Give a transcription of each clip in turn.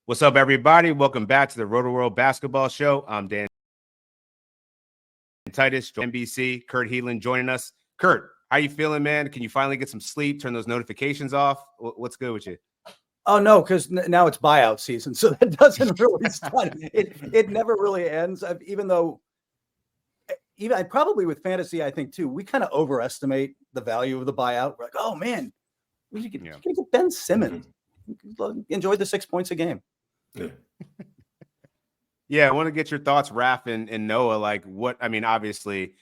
What's up, everybody? Welcome back to the Rotoworld Basketball Show. I'm Dan Titus, NBC. Helin joining us. Kurt, how you feeling, man? Can you finally get some sleep, turn those notifications off? What's good with you? Oh, no, because now it's buyout season, so that doesn't really start. It never really ends, even though probably with fantasy, I think, too, we kind of overestimate the value of the buyout. We're like, oh, man, we should get Ben Simmons. Enjoy the 6 points a game. Yeah, I want to get your thoughts, Raph and Noah. Like, obviously,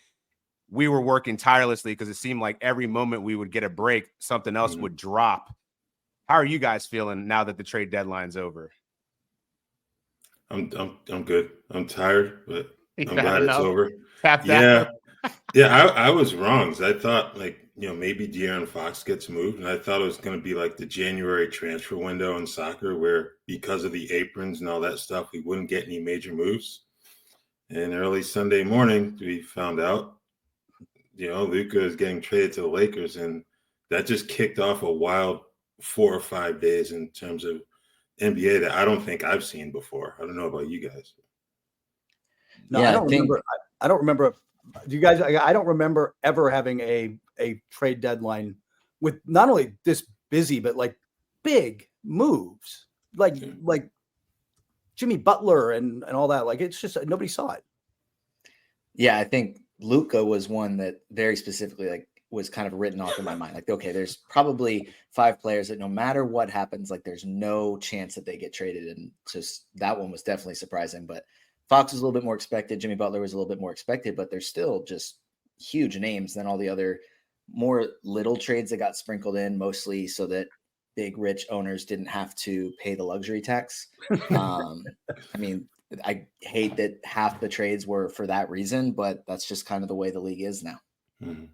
we were working tirelessly because it seemed like every moment we would get a break, something else would drop. How are you guys feeling now that the trade deadline's over? I'm good. I'm tired, but I'm glad it's over. Yeah. I was wrong. I thought maybe De'Aaron Fox gets moved, and I thought it was going to be like the January transfer window in soccer, where because of the aprons and all that stuff, we wouldn't get any major moves. And early Sunday morning, we found out, Luka is getting traded to the Lakers, and that just kicked off a wild 4 or 5 days in terms of NBA that I don't think I've seen before. I don't know about you guys. No, yeah, I don't remember. Do you guys? I don't remember ever having a trade deadline with not only this busy, but like big moves, like Jimmy Butler and all that. Like, it's just nobody saw it. Yeah, I think Luka was one that very specifically was kind of written off in my mind. Like, okay, there's probably 5 players that no matter what happens, there's no chance that they get traded. And just that one was definitely surprising. But Fox was a little bit more expected. Jimmy Butler was a little bit more expected, but they're still just huge names than all the other more little trades that got sprinkled in, mostly so that big rich owners didn't have to pay the luxury tax. I hate that half the trades were for that reason, but that's just kind of the way the league is now. Mm-hmm.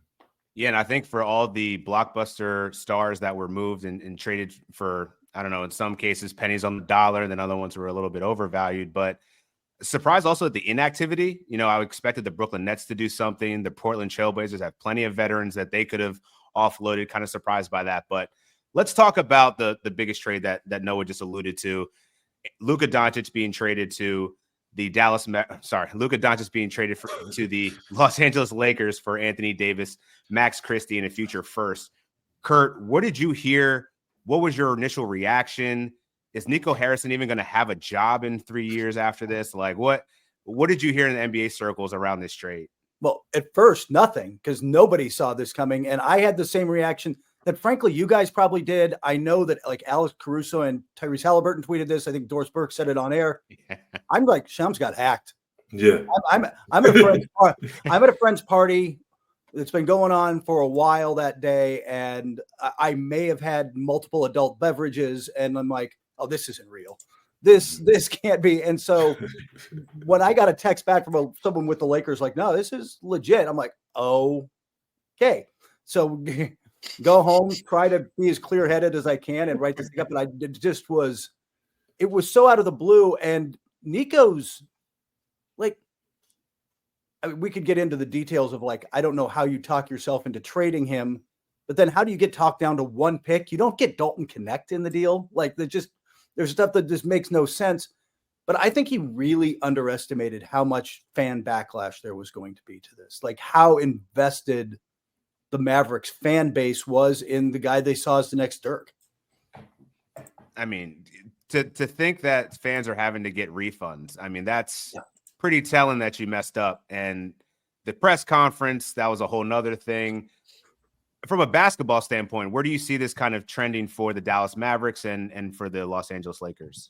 Yeah, and I think for all the blockbuster stars that were moved and traded for, I don't know, in some cases pennies on the dollar, and then other ones were a little bit overvalued, but surprised also at the inactivity. I expected the Brooklyn Nets to do something. The Portland Trailblazers have plenty of veterans that they could have offloaded. Kind of surprised by that. But let's talk about the biggest trade that Noah just alluded to. Luka Doncic being traded to the Luka Doncic being traded to the Los Angeles Lakers for Anthony Davis, Max Christie, and a future first. Kurt, what did you hear? What was your initial reaction? Is Nico Harrison even going to have a job in 3 years after this? Like, what did you hear in the NBA circles around this trade? Well, at first, nothing, because nobody saw this coming. And I had the same reaction that, frankly, you guys probably did. I know that Alex Caruso and Tyrese Halliburton tweeted this. I think Doris Burke said it on air. Yeah. I'm like, Shams got hacked. Yeah. I'm at a friend's party. It's been going on for a while that day. And I may have had multiple adult beverages. And I'm like, oh, this isn't real. This can't be. And so when I got a text back from someone with the Lakers, like, no, this is legit. I'm like, oh, okay. So go home, try to be as clear-headed as I can and write this thing up. And it was so out of the blue. And Nico's we could get into the details of I don't know how you talk yourself into trading him, but then how do you get talked down to 1 pick? You don't get Dalton Knecht in the deal. There's stuff that just makes no sense. But I think he really underestimated how much fan backlash there was going to be to this. How invested the Mavericks fan base was in the guy they saw as the next Dirk. I mean, to think that fans are having to get refunds, that's pretty telling that you messed up. And the press conference, that was a whole nother thing. From a basketball standpoint, where do you see this kind of trending for the Dallas Mavericks and for the Los Angeles Lakers?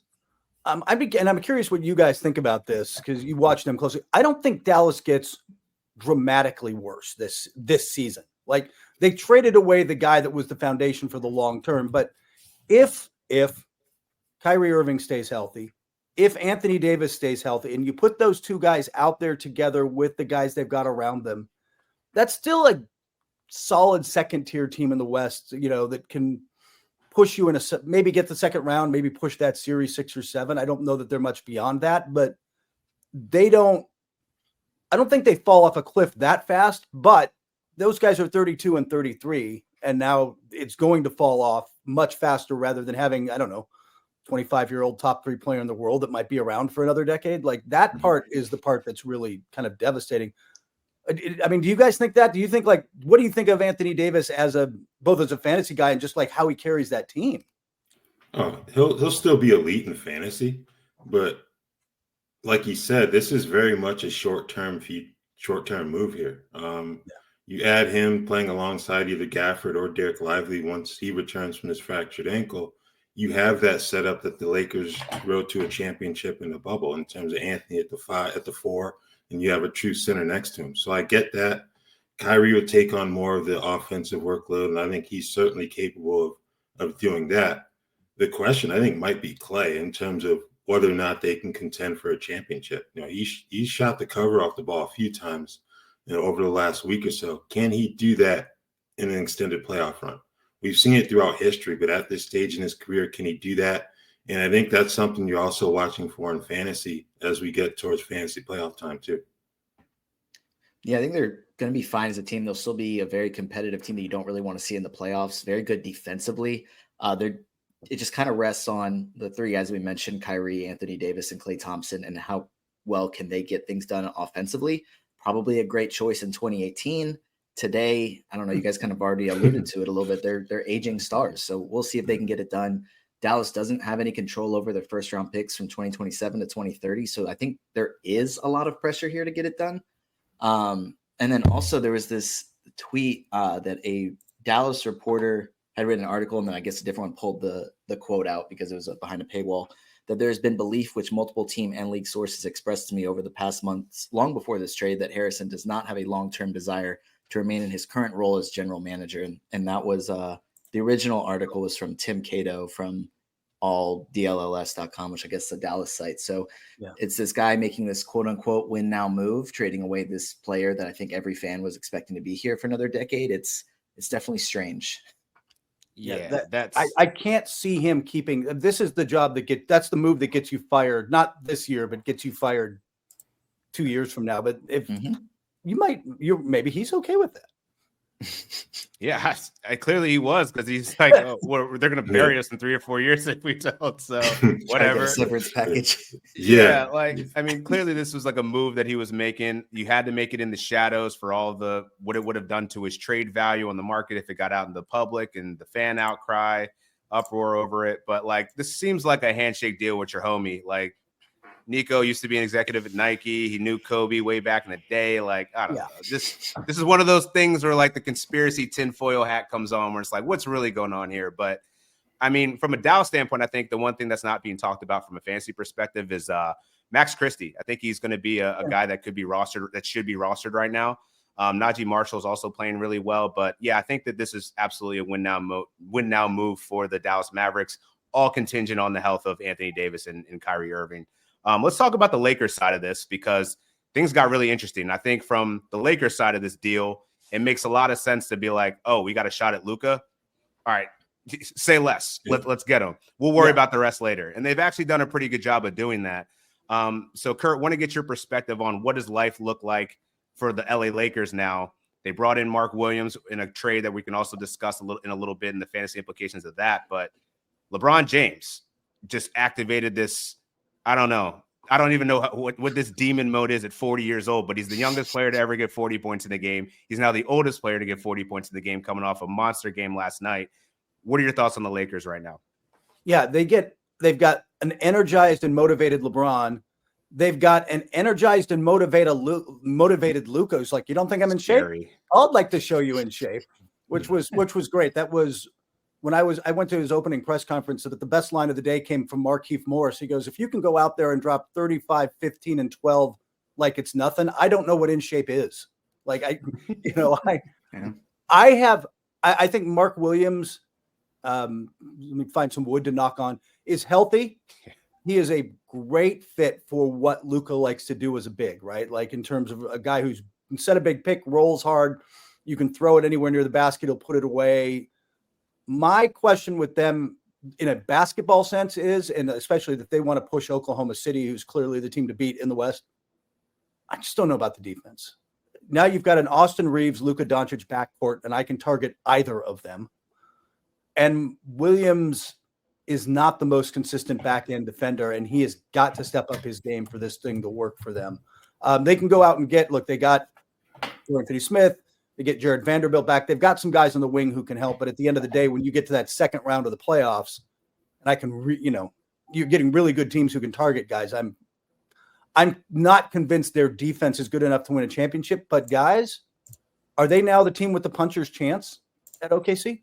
I'm curious what you guys think about this, because you watch them closely. I don't think Dallas gets dramatically worse this season. They traded away the guy that was the foundation for the long term. But if Kyrie Irving stays healthy, if Anthony Davis stays healthy, and you put those two guys out there together with the guys they've got around them, that's still a solid second-tier team in the West, that can push you maybe get the second round, maybe push that series 6 or 7. I don't know that they're much beyond that, but I don't think they fall off a cliff that fast, but those guys are 32 and 33, and now it's going to fall off much faster rather than having, 25-year-old top 3 player in the world that might be around for another decade. Like that part is the part that's really kind of devastating. I mean, do you guys think that? Do you think like, what do you think of Anthony Davis both as a fantasy guy and just like how he carries that team? Oh, he'll still be elite in fantasy, but like you said, this is very much a short-term move here. You add him playing alongside either Gafford or Derek Lively once he returns from his fractured ankle. You have that setup that the Lakers rode to a championship in the bubble in terms of Anthony at the 4, and you have a true center next to him. So I get that. Kyrie would take on more of the offensive workload, and I think he's certainly capable of doing that. The question, I think, might be Clay in terms of whether or not they can contend for a championship. You know, he shot the cover off the ball a few times, over the last week or so. Can he do that in an extended playoff run? We've seen it throughout history, but at this stage in his career, can he do that? And I think that's something you're also watching for in fantasy as we get towards fantasy playoff time too. Yeah, I think they're going to be fine as a team. They'll still be a very competitive team that you don't really want to see in the playoffs. Very good defensively. It just kind of rests on the 3 guys we mentioned, Kyrie, Anthony Davis, and Klay Thompson, and how well can they get things done offensively. Probably a great choice in 2018. Today, I don't know, you guys kind of already alluded to it a little bit. They're aging stars, so we'll see if they can get it done. Dallas doesn't have any control over their first-round picks from 2027 to 2030, so I think there is a lot of pressure here to get it done. And then also there was this tweet that a Dallas reporter had written an article, and then I guess a different one pulled the quote out because it was behind a paywall, that there's been belief which multiple team and league sources expressed to me over the past months, long before this trade, that Harrison does not have a long-term desire to remain in his current role as general manager. And that was the original article was from Tim Cato from alldlls.com, which I guess is a Dallas site. So It's this guy making this quote unquote win now move, trading away this player that I think every fan was expecting to be here for another decade. It's definitely strange. Yeah, I can't see him keeping. This is the job that's the move that gets you fired, not this year, but gets you fired 2 years from now. But if maybe he's okay with that. Yeah, clearly he was, because he's like, they're going to bury us in 3 or 4 years if we don't. So whatever. Severance package. Yeah, I mean, clearly this was like a move that he was making. You had to make it in the shadows for all what it would have done to his trade value on the market if it got out in the public and the fan outcry, uproar over it. But like, this seems like a handshake deal with your homie. Like, Nico used to be an executive at Nike. He knew Kobe way back in the day. Like, I don't know. This is one of those things where like the conspiracy tinfoil hat comes on, where it's like, what's really going on here? But I mean, from a Dallas standpoint, I think the one thing that's not being talked about from a fantasy perspective is Max Christie. I think he's going to be a guy that could be rostered, that should be rostered right now. Najee Marshall is also playing really well. But yeah, I think that this is absolutely a win now move for the Dallas Mavericks, all contingent on the health of Anthony Davis and Kyrie Irving. Let's talk about the Lakers side of this, because things got really interesting. I think from the Lakers side of this deal, it makes a lot of sense to be like, oh, we got a shot at Luka. All right, say less. Let's get him. We'll worry about the rest later. And they've actually done a pretty good job of doing that. So Kurt, want to get your perspective on what does life look like for the LA Lakers now? They brought in Mark Williams in a trade that we can also discuss in a little bit in the fantasy implications of that. But LeBron James just activated this. I don't know. I don't even know what this demon mode is at 40 years old, but he's the youngest player to ever get 40 points in the game. He's now the oldest player to get 40 points in the game, coming off a monster game last night. What are your thoughts on the Lakers right now? Yeah, they've got an energized and motivated LeBron. They've got an energized and motivated Luka. Who's like, you don't think I'm in shape? I'd like to show you in shape, which was great. That was when I went to his opening press conference, so that the best line of the day came from Markieff Morris. He goes, if you can go out there and drop 35, 15, and 12 like it's nothing, I don't know what in shape is. Like, I think Mark Williams, let me find some wood to knock on, is healthy. He is a great fit for what Luka likes to do as a big, right? Like, in terms of a guy who's set a big pick, rolls hard. You can throw it anywhere near the basket. He'll put it away. My question with them in a basketball sense is, and especially that they want to push Oklahoma City, who's clearly the team to beat in the West, I just don't know about the defense. Now you've got an Austin Reeves, Luka Doncic backcourt, and I can target either of them. And Williams, is not the most consistent back end defender, and he has got to step up his game for this thing to work for them. They can go out and they got Dorian Finney-Smith, they get Jared Vanderbilt back. They've got some guys on the wing who can help, but at the end of the day, when you get to that second round of the playoffs, and you're getting really good teams who can target guys. I'm not convinced their defense is good enough to win a championship, but guys, are they now the team with the puncher's chance at OKC?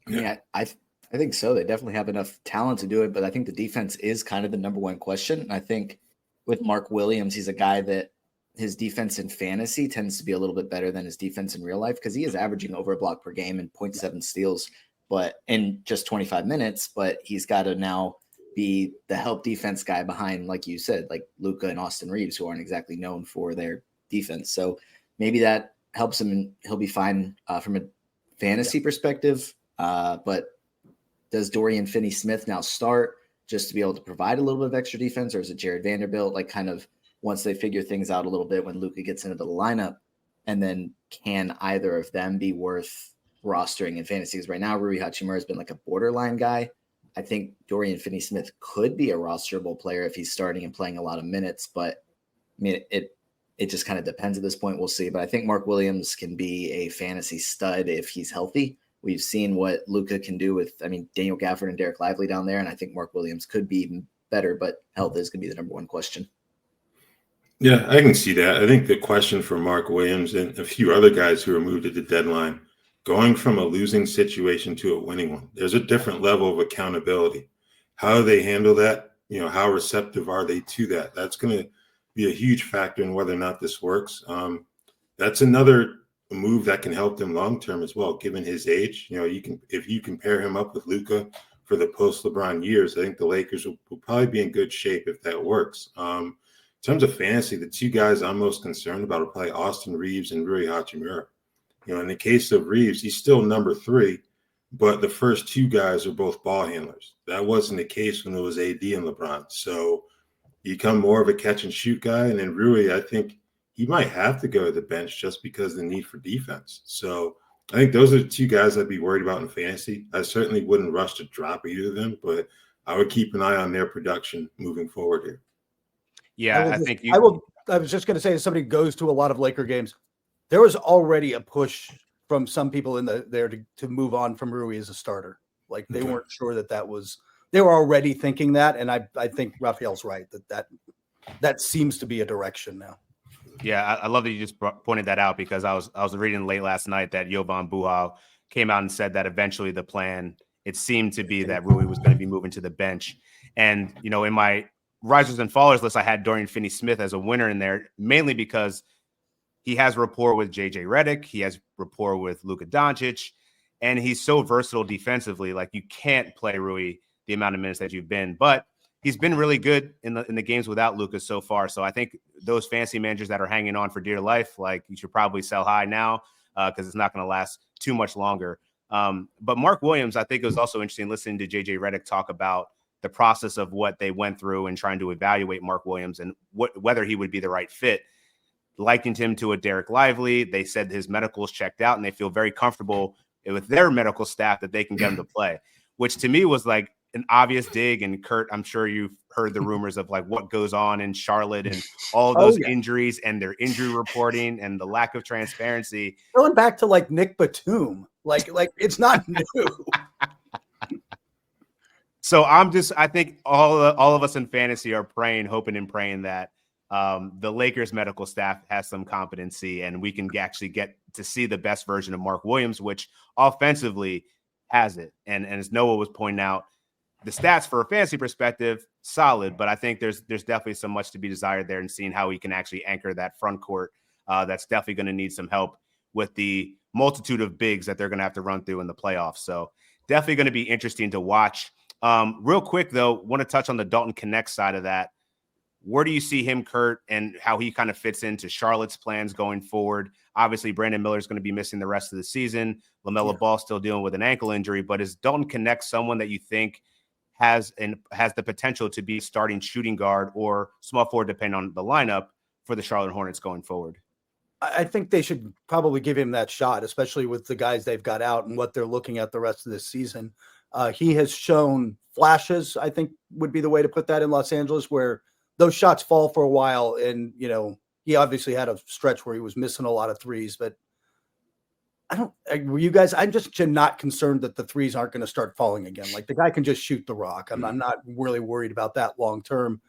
Yeah, I think so. They definitely have enough talent to do it, but I think the defense is kind of the number one question. I think with Mark Williams, he's a guy that his defense in fantasy tends to be a little bit better than his defense in real life because he is averaging over a block per game and 0.7 steals, but in just 25 minutes. But he's got to now be the help defense guy behind, like you said, like Luka and Austin Reeves, who aren't exactly known for their defense. So maybe that helps him, and he'll be fine from a fantasy perspective. But does Dorian Finney-Smith now start just to be able to provide a little bit of extra defense, or is it Jared Vanderbilt? Like kind of once they figure things out a little bit when Luka gets into the lineup, and then can either of them be worth rostering in fantasy? Because right now Rui Hachimura has been like a borderline guy. I think Dorian Finney-Smith could be a rosterable player if he's starting and playing a lot of minutes, but I mean, it just kind of depends at this point. We'll see. But I think Mark Williams can be a fantasy stud if he's healthy. We've seen what Luka can do with, Daniel Gafford and Derek Lively down there, and I think Mark Williams could be even better, but health is going to be the number one question. Yeah, I can see that. I think the question for Mark Williams and a few other guys who were moved at the deadline, going from a losing situation to a winning one, there's a different level of accountability. How do they handle that? How receptive are they to that? That's going to be a huge factor in whether or not this works. That's another move that can help them long term as well, given his age. If you compare him up with Luka for the post LeBron years, I think the Lakers will probably be in good shape if that works. In terms of fantasy, the two guys I'm most concerned about are probably Austin Reeves and Rui Hachimura. In the case of Reeves, he's still number 3, but the first two guys are both ball handlers. That wasn't the case when it was AD and LeBron. So you become more of a catch and shoot guy. And then Rui, I think he might have to go to the bench just because of the need for defense. So I think those are the two guys I'd be worried about in fantasy. I certainly wouldn't rush to drop either of them, but I would keep an eye on their production moving forward here. Yeah, I was just going to say, as somebody who goes to a lot of Laker games, there was already a push from some people in there to move on from Rui as a starter. Like they weren't sure they were already thinking that. And I think Raphielle's right that seems to be a direction now. Yeah, I love that you just pointed that out, because I was reading late last night that Jovan Buchal came out and said that eventually the plan, it seemed to be that Rui was going to be moving to the bench. And, in my risers and fallers list, I had Dorian Finney-Smith as a winner in there, mainly because he has rapport with JJ Redick. He has rapport with Luka Doncic, and he's so versatile defensively. Like, you can't play Rui the amount of minutes that you've been, but he's been really good in the games without Luka so far. So I think those fantasy managers that are hanging on for dear life, like, you should probably sell high now because it's not going to last too much longer. But Mark Williams, I think it was also interesting listening to JJ Redick talk about the process of what they went through and trying to evaluate Mark Williams and whether he would be the right fit. Likened him to a Derek Lively. They said his medicals checked out, and they feel very comfortable with their medical staff that they can get him to play, which to me was like an obvious dig. And Kurt, I'm sure you've heard the rumors of like what goes on in Charlotte and all of those injuries and their injury reporting and the lack of transparency. Going back to like Nick Batum, like it's not new. So I think all of us in fantasy are hoping and praying that the Lakers medical staff has some competency and we can actually get to see the best version of Mark Williams, which offensively has it. And as Noah was pointing out, the stats for a fantasy perspective, solid, but I think there's definitely so much to be desired there, and seeing how he can actually anchor that front court. That's definitely going to need some help with the multitude of bigs that they're going to have to run through in the playoffs. So definitely going to be interesting to watch. Real quick, though, want to touch on the Dalton Knecht side of that. Where do you see him, Kurt, and how he kind of fits into Charlotte's plans going forward? Obviously, Brandon Miller is going to be missing the rest of the season. LaMelo Ball still dealing with an ankle injury, but is Dalton Knecht someone that you think has the potential to be starting shooting guard or small forward, depending on the lineup, for the Charlotte Hornets going forward? I think they should probably give him that shot, especially with the guys they've got out and what they're looking at the rest of this season. He has shown flashes, I think would be the way to put that, in Los Angeles, where those shots fall for a while. And, he obviously had a stretch where he was missing a lot of threes, but were you guys, I'm just not concerned that the threes aren't going to start falling again. Like, the guy can just shoot the rock. I'm not really worried about that long-term.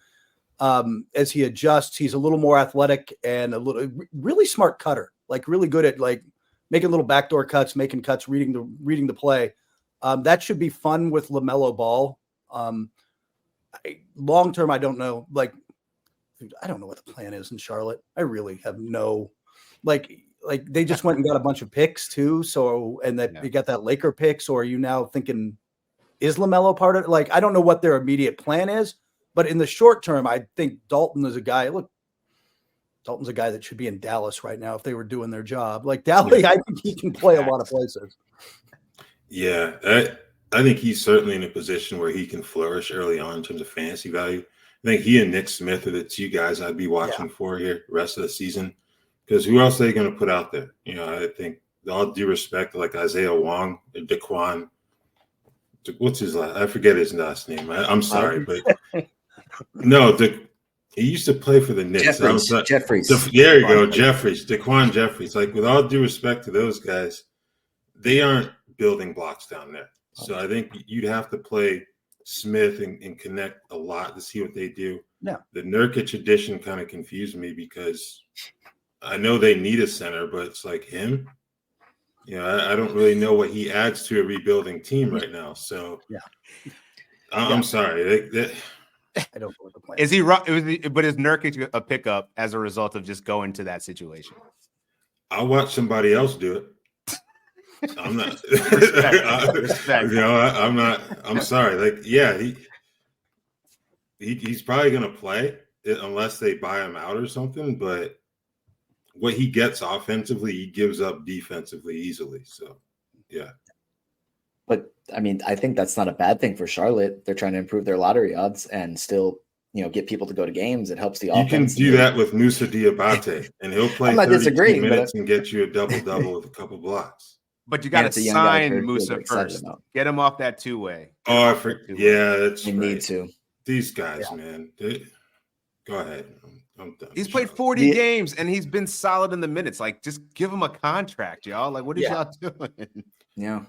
As he adjusts, he's a little more athletic and a little really smart cutter, like really good at like making little backdoor cuts, making cuts, reading the play. That should be fun with LaMelo Ball. Long-term, I don't know. Like, I don't know what the plan is in Charlotte. I really have no, like they just went and got a bunch of picks too. So, and that you got that Laker pick. So are you now thinking, is LaMelo part of it? Like, I don't know what their immediate plan is, but in the short term, I think Dalton is a guy. Look, Dalton's a guy that should be in Dallas right now if they were doing their job. Like Dallas, I think he can play a lot of places. Yeah, I think he's certainly in a position where he can flourish early on in terms of fantasy value. I think he and Nick Smith are the two guys I'd be watching for here the rest of the season, because who else are they going to put out there? I think, all due respect, like Isaiah Wong, Daquan, what's his last? I forget his last name. I'm sorry, but no, he used to play for the Knicks. Jeffries. There you go, Jeffries, Daquan Jeffries. Like, with all due respect to those guys, they aren't building blocks down there. So I think you'd have to play Smith and connect a lot to see what they do. Yeah. The Nurkic addition kind of confused me because I know they need a center, but it's like him. I don't really know what he adds to a rebuilding team right now. So I'm sorry. I don't know what the plan is. He but is Nurkic a pickup as a result of just going to that situation? I'll watch somebody else do it. I'm not. Respect. I'm not. I'm sorry. Like, yeah, he's probably gonna play unless they buy him out or something. But what he gets offensively, he gives up defensively easily. So, yeah. But I mean, I think that's not a bad thing for Charlotte. They're trying to improve their lottery odds and still, get people to go to games. It helps the offense. You can do that with Moussa Diabate, and he'll play 32 minutes and get you a double-double with a couple blocks. But you got to sign Moussa first. Get him off that two-way. Oh, that's you need to. These guys, man. Go ahead. I'm done. He's played 40 games, and he's been solid in the minutes. Like, just give him a contract, y'all. Like, what are y'all doing? Yeah.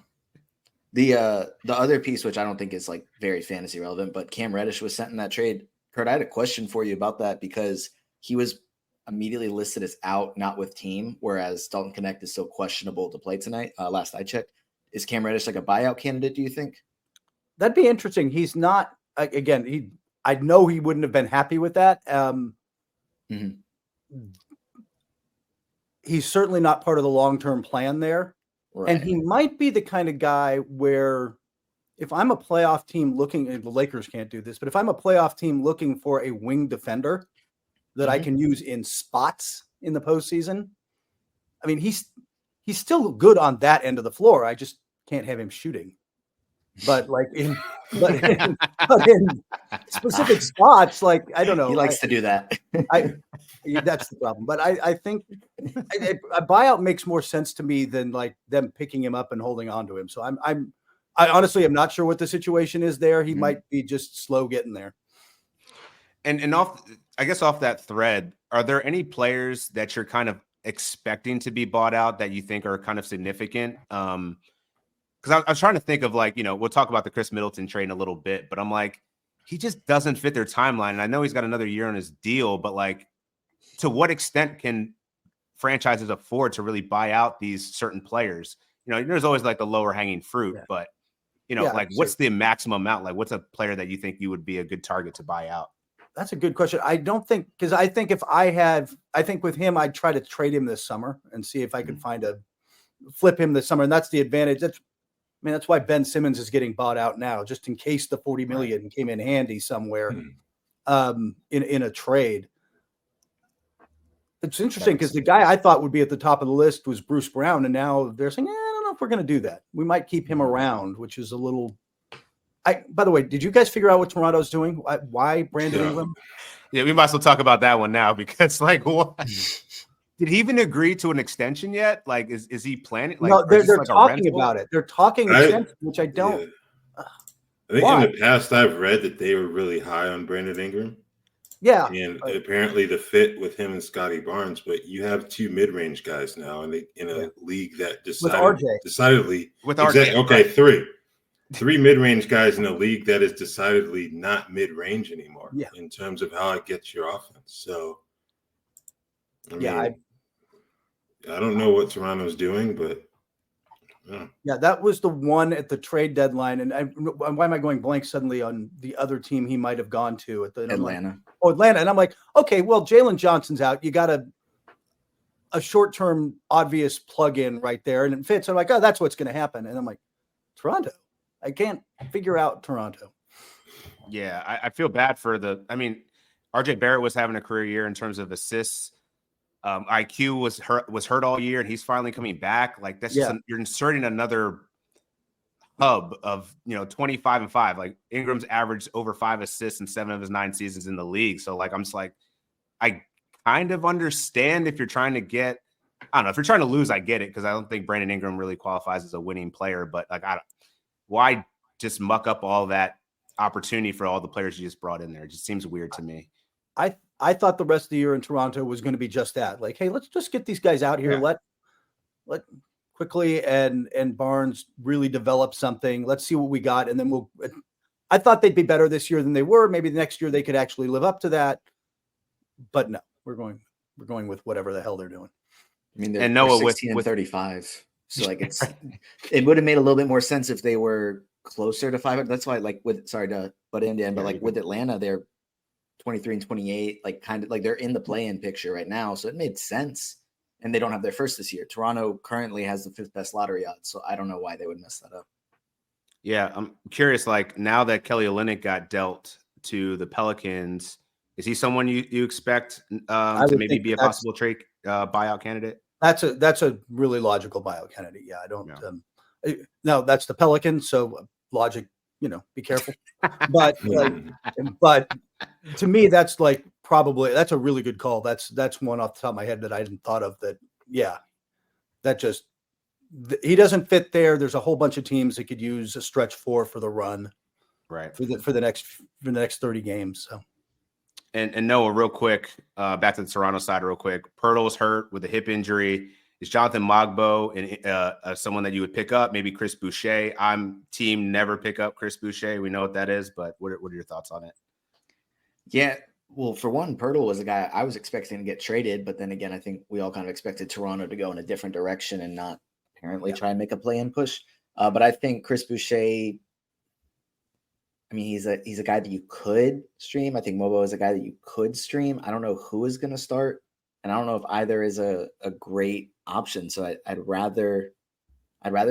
The other piece, which I don't think is like very fantasy relevant, but Cam Reddish was sent in that trade. Kurt, I had a question for you about that because he was immediately listed as out, not with team, whereas Dalton Knecht is still questionable to play tonight. Last I checked. Is Cam Reddish like a buyout candidate, do you think? That'd be interesting. He's not, again, I know he wouldn't have been happy with that. He's certainly not part of the long-term plan there. Right. And he might be the kind of guy where if I'm a playoff team looking, and the Lakers can't do this, but if I'm a playoff team looking for a wing defender that I can use in spots in the postseason, I mean, he's still good on that end of the floor. I just can't have him shooting. But like in specific spots, like, I don't know. He likes to do that. That's the problem. But I think a buyout makes more sense to me than like them picking him up and holding on to him. So I honestly am not sure what the situation is there. He might be just slow getting there. And off that thread, are there any players that you're kind of expecting to be bought out that you think are kind of significant? Because I was trying to think of, like, we'll talk about the Khris Middleton trade in a little bit, but I'm like, he just doesn't fit their timeline. And I know he's got another year on his deal, but like, to what extent can franchises afford to really buy out these certain players? There's always like the lower hanging fruit, but what's the maximum amount? Like, what's a player that you think you would be a good target to buy out? That's a good question. I don't think, because I think with him, I'd try to trade him this summer and see if I could flip him this summer. And that's the advantage. That's why Ben Simmons is getting bought out now, just in case the $40 million came in handy somewhere in a trade. It's interesting because the guy I thought would be at the top of the list was Bruce Brown. And now they're saying, I don't know if we're going to do that. We might keep him around, which is a little. By the way, did you guys figure out what Toronto's doing? Why Brandon Ingram? Yeah, we might as well talk about that one now because, like, what? Did he even agree to an extension yet? Like, is he planning? Like, no, they're talking about it. They're talking extension, which I don't. I think Why? in the past I've read that they were really high on Brandon Ingram. Yeah. And apparently the fit with him and Scotty Barnes, but you have two mid-range guys now in a league that With RJ. decidedly With RJ, okay, right. three mid-range guys in a league that is decidedly not mid-range anymore in terms of how it gets your offense. So I mean, I don't know what Toronto's doing, but yeah, that was the one at the trade deadline. And why am I going blank suddenly on the other team he might have gone to at the Atlanta? Atlanta. And I'm like, okay, well, Jalen Johnson's out. You got a short-term obvious plug-in right there, and it fits. I'm like, oh, that's what's going to happen. And I'm like, Toronto. I can't figure out Toronto. Yeah, I feel bad for RJ Barrett was having a career year in terms of assists. IQ was hurt all year, and he's finally coming back. Like that's just you're inserting another hub of 25 and 5. Like Ingram's averaged over 5 assists in 7 of his 9 seasons in the league. So like I'm just like, I kind of understand if you're trying to get, I don't know, if you're trying to lose, I get it, because I don't think Brandon Ingram really qualifies as a winning player. But like why just muck up all that opportunity for all the players you just brought in there? It just seems weird to me. I thought the rest of the year in Toronto was going to be just that. Like, hey, let's just get these guys out here. Yeah. Let quickly and Barnes really develop something. Let's see what we got. And then I thought they'd be better this year than they were. Maybe the next year they could actually live up to that. But no, we're going with whatever the hell they're doing. I mean, they're 16 and 35. So like it would have made a little bit more sense if they were closer to 500. That's why, like, sorry to butt in, Dan, but like with Atlanta, they're 23 and 28, like kind of like they're in the play-in picture right now. So it made sense. And they don't have their first this year. Toronto currently has the 5th best lottery odds. So I don't know why they would mess that up. Yeah, I'm curious, like now that Kelly Olynyk got dealt to the Pelicans, is he someone you expect to maybe be a possible trade buyout candidate? That's a really logical buyout candidate. Yeah, I don't no, that's the Pelicans. So logic, be careful. But but to me, that's like that's a really good call. That's one off the top of my head that I hadn't thought of. That he doesn't fit there. There's a whole bunch of teams that could use a stretch for the run, right? For the next 30 games. So. And Noah, real quick, back to the Toronto side, real quick. Pirtle's hurt with a hip injury. Is Jonathan Mogbo and someone that you would pick up? Maybe Chris Boucher. I'm team never pick up Chris Boucher. We know what that is, but what are your thoughts on it? Yeah, well, for one, Pirtle was a guy I was expecting to get traded, but then again, I think we all kind of expected Toronto to go in a different direction and not apparently try and make a play-in push. But I think Chris Boucher, I mean, he's a guy that you could stream. I think Mobo is a guy that you could stream. I don't know who is going to start, and I don't know if either is a great option. So I'd rather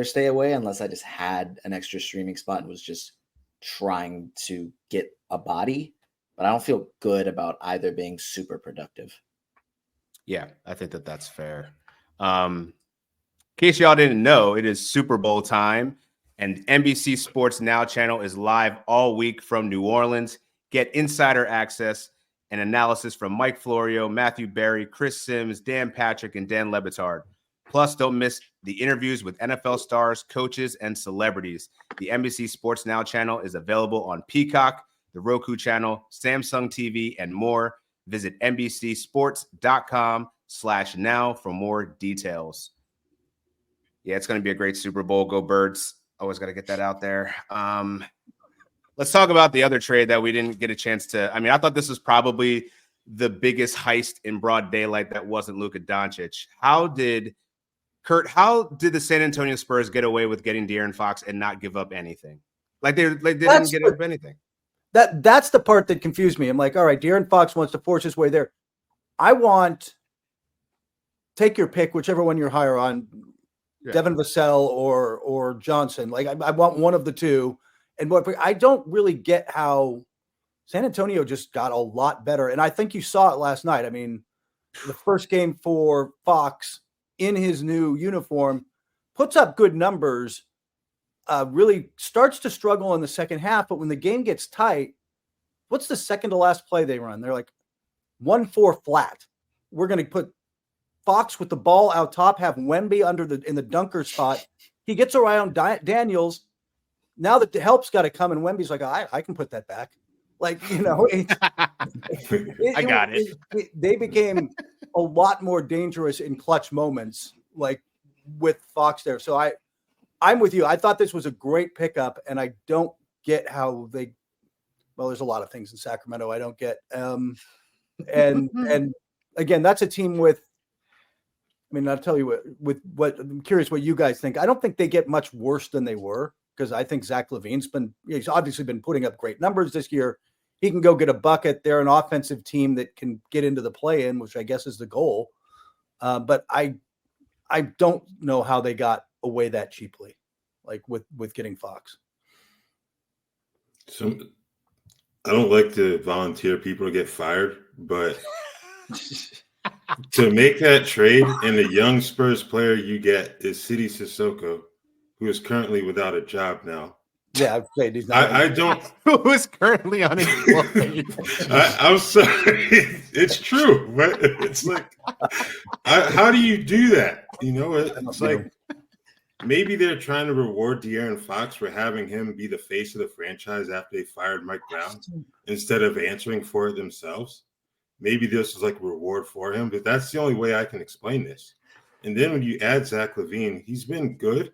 stay away unless I just had an extra streaming spot and was just trying to get a body. But I don't feel good about either being super productive. Yeah, I think that's fair. In case y'all didn't know, it is Super Bowl time, and NBC Sports Now channel is live all week from New Orleans. Get insider access and analysis from Mike Florio, Matthew Berry, Chris Sims, Dan Patrick, and Dan Lebitard. Plus, don't miss the interviews with NFL stars, coaches, and celebrities. The NBC Sports Now channel is available on Peacock, the Roku channel, Samsung TV, and more. Visit NBCsports.com/now for more details. Yeah, it's going to be a great Super Bowl. Go Birds. Always got to get that out there. Let's talk about the other trade that we didn't get a chance to. I mean, I thought this was probably the biggest heist in broad daylight that wasn't Luka Doncic. How did the San Antonio Spurs get away with getting De'Aaron Fox and not give up anything? Like they didn't give up anything. That's the part that confused me. I'm like, all right, De'Aaron Fox wants to force his way there. Take your pick, whichever one you're higher on, Devin Vassell or Johnson. Like I want one of the two. And I don't really get how San Antonio just got a lot better. And I think you saw it last night. I mean, the first game for Fox in his new uniform puts up good numbers. Really starts to struggle in the second half, but when the game gets tight, what's the second to last play they run? They're like 1-4 flat. We're going to put Fox with the ball out top, have Wemby in the dunker spot. He gets around Daniels, now that the help's got to come, and Wemby's like, I can put that back. Like, I got it. They became a lot more dangerous in clutch moments, like with Fox there. So I'm with you. I thought this was a great pickup, and I don't get how there's a lot of things in Sacramento I don't get. And again, that's a team with, I'll tell you what I'm curious what you guys think. I don't think they get much worse than they were, because I think Zach LaVine's he's obviously been putting up great numbers this year. He can go get a bucket. They're an offensive team that can get into the play-in, which I guess is the goal. But I don't know how they got away that cheaply, like with getting Fox. So I don't like to volunteer people to get fired, but to make that trade, and the young Spurs player you get is Sidi Sissoko, who is currently without a job now. Yeah, I've played. He's not. I don't. Who is currently unemployed? I'm sorry. It's true, but it's like, how do you do that? It's like maybe they're trying to reward De'Aaron Fox for having him be the face of the franchise after they fired Mike Brown instead of answering for it themselves. Maybe this is like a reward for him, but that's the only way I can explain this. And then when you add Zach LaVine, he's been good.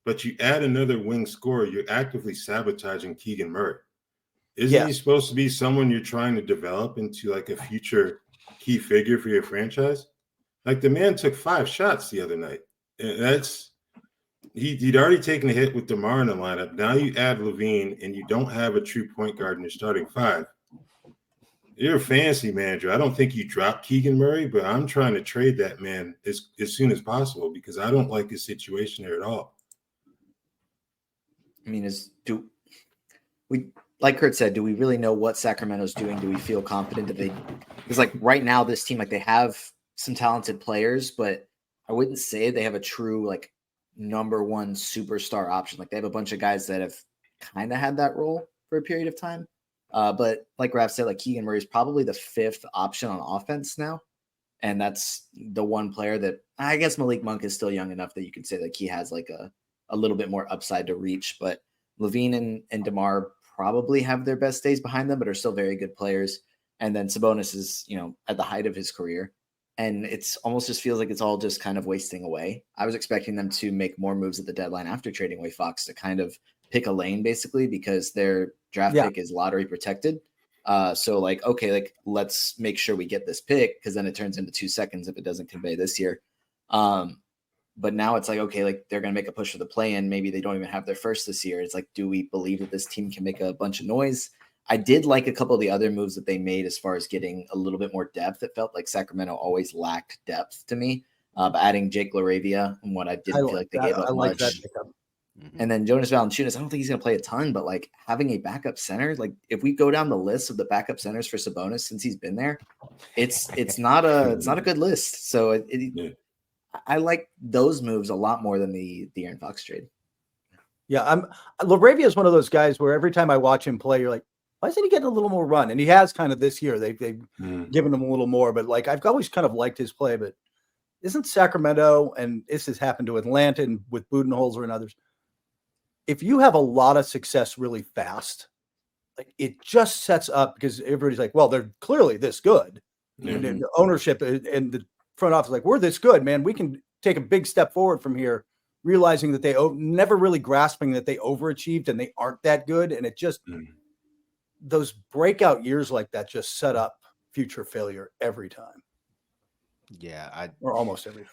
But you add another wing scorer, you're actively sabotaging Keegan Murray. Isn't he supposed to be someone you're trying to develop into like a future key figure for your franchise? Like the man took 5 shots the other night. And he'd already taken a hit with DeMar in the lineup. Now you add LaVine and you don't have a true point guard in your starting 5. You're a fantasy manager. I don't think you drop Keegan Murray, but I'm trying to trade that man as soon as possible because I don't like his situation there at all. Like Kurt said, do we really know what Sacramento's doing? Do we feel confident that because like right now this team, like they have some talented players, but I wouldn't say they have a true like number one superstar option. Like they have a bunch of guys that have kind of had that role for a period of time. But like Raph said, like Keegan Murray is probably the 5th option on offense now. And that's the one player that I guess Malik Monk is still young enough that you could say like he has like a little bit more upside to reach, but LaVine and DeMar probably have their best days behind them, but are still very good players. And then Sabonis is, at the height of his career. And it's almost just feels like it's all just kind of wasting away. I was expecting them to make more moves at the deadline after trading away Fox to kind of pick a lane basically because their draft pick is lottery protected. So like, okay, like let's make sure we get this pick because then it turns into 2 seconds if it doesn't convey this year. But now it's like, okay, like they're going to make a push for the play-in. Maybe they don't even have their first this year. It's like, do we believe that this team can make a bunch of noise? I did like a couple of the other moves that they made as far as getting a little bit more depth. It felt like Sacramento always lacked depth to me. But adding Jake LaRavia and what I didn't feel like they gave up much. And then Jonas Valanciunas, I don't think he's going to play a ton, but like having a backup center, like if we go down the list of the backup centers for Sabonis since he's been there, it's not a good list. So I like those moves a lot more than the Aaron Fox trade. Yeah, LaRavia is one of those guys where every time I watch him play, you're like, why isn't he getting a little more run? And he has kind of this year. They've given him a little more, but like I've always kind of liked his play. But isn't Sacramento, and this has happened to Atlanta and with Budenholzer and others, if you have a lot of success really fast, like it just sets up because everybody's like, well, they're clearly this good. And the ownership and the front office, like, we're this good, man. We can take a big step forward from here, realizing that they never really grasping that they overachieved and they aren't that good. And it just, those breakout years like that just set up future failure every time. Yeah. Or almost every time.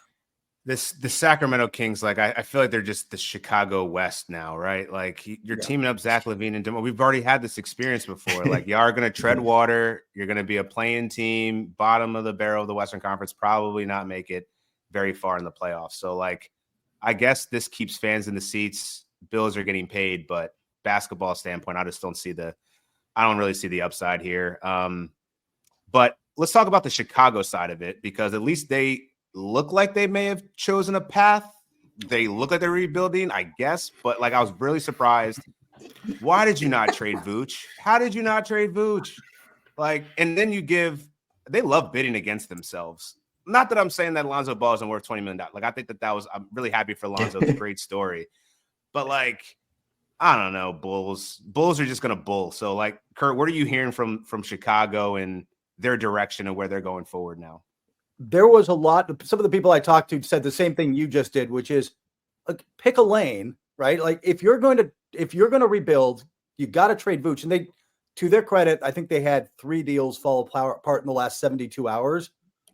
The Sacramento Kings, like I feel like they're just the Chicago West now, right? Like you're teaming up Zach LaVine and DeMar. We've already had this experience before. Like you are going to tread water. You're going to be a play-in team, bottom of the barrel of the Western Conference, probably not make it very far in the playoffs. So like, I guess this keeps fans in the seats. Bills are getting paid, but basketball standpoint, I don't really see the upside here. But let's talk about the Chicago side of it, because at least they look like they may have chosen a path. They look like they're rebuilding, I guess. But like, I was really surprised. Why did you not trade Vooch? How did you not trade Vooch? Like, and then they love bidding against themselves. Not that I'm saying that Lonzo Ball isn't worth $20 million. Like, I think I'm really happy for Lonzo. It's a great story. But like, I don't know. Bulls are just going to bull. So, like, Kurt, what are you hearing from Chicago and their direction and where they're going forward now? There was some of the people I talked to said the same thing you just did, which is pick a lane, right? Like if you're going to rebuild, you got to trade Vooch. And they, to their credit, I think they had 3 deals fall apart in the last 72 hours.